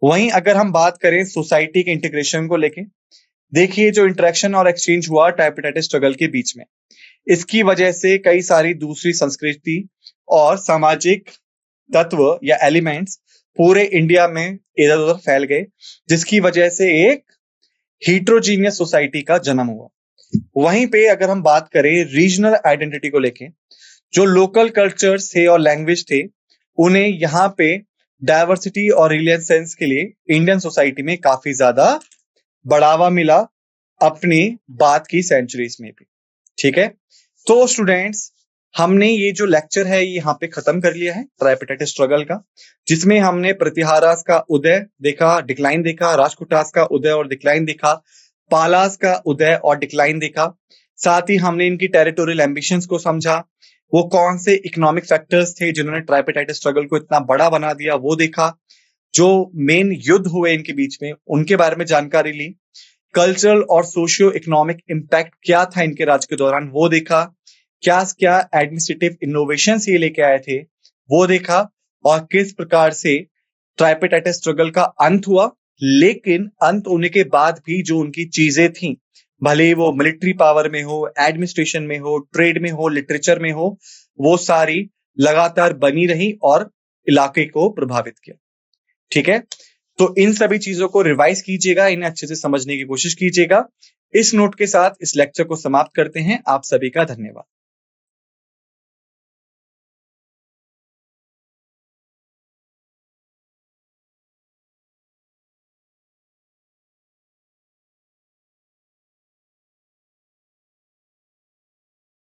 S1: वहीं अगर हम बात करें सोसाइटी के इंटीग्रेशन को लेके, देखिए जो इंटरेक्शन और एक्सचेंज हुआ ट्राइपेटाइट स्ट्रगल के बीच में, इसकी वजह से कई सारी दूसरी संस्कृति और सामाजिक तत्व या एलिमेंट्स पूरे इंडिया में इधर उधर फैल गए, जिसकी वजह से एक हीट्रोजीनियस सोसाइटी का जन्म हुआ। वहीं पे अगर हम बात करें रीजनल आइडेंटिटी को लेके, जो लोकल कल्चर्स थे और लैंग्वेज थे, उन्हें यहाँ पे डाइवर्सिटी और रिलेसेंस के लिए इंडियन सोसाइटी में काफी ज्यादा बढ़ावा मिला अपनी बात की सेंचुरीज में भी। ठीक है, तो स्टूडेंट्स हमने ये जो लेक्चर है ये यहाँ पे खत्म कर लिया है ट्राइपेटाइट स्ट्रगल का, जिसमें हमने प्रतिहारास का उदय देखा, डिक्लाइन देखा, राष्ट्रकूटास का उदय और डिक्लाइन देखा, पालास का उदय और डिक्लाइन देखा। साथ ही हमने इनकी टेरिटोरियल एम्बिशंस को समझा, वो कौन से इकोनॉमिक फैक्टर्स थे जिन्होंने ट्राइपेटाइट स्ट्रगल को इतना बड़ा बना दिया वो देखा, जो मेन युद्ध हुए इनके बीच में उनके बारे में जानकारी ली, कल्चरल और सोशियो इकोनॉमिक इम्पैक्ट क्या था इनके राज के दौरान वो देखा, क्या क्या एडमिनिस्ट्रेटिव इनोवेशन ये लेके आए थे वो देखा, और किस प्रकार से ट्राइपेटाइट स्ट्रगल का अंत हुआ। लेकिन अंत होने के बाद भी जो उनकी चीजें थी, भले वो मिलिट्री पावर में हो, एडमिनिस्ट्रेशन में हो, ट्रेड में हो, लिटरेचर में हो, वो सारी लगातार बनी रही और इलाके को प्रभावित किया। ठीक है, तो इन सभी चीजों को रिवाइज कीजिएगा, इन्हें अच्छे से समझने की कोशिश कीजिएगा। इस नोट के साथ इस लेक्चर को समाप्त करते हैं। आप सभी का धन्यवाद।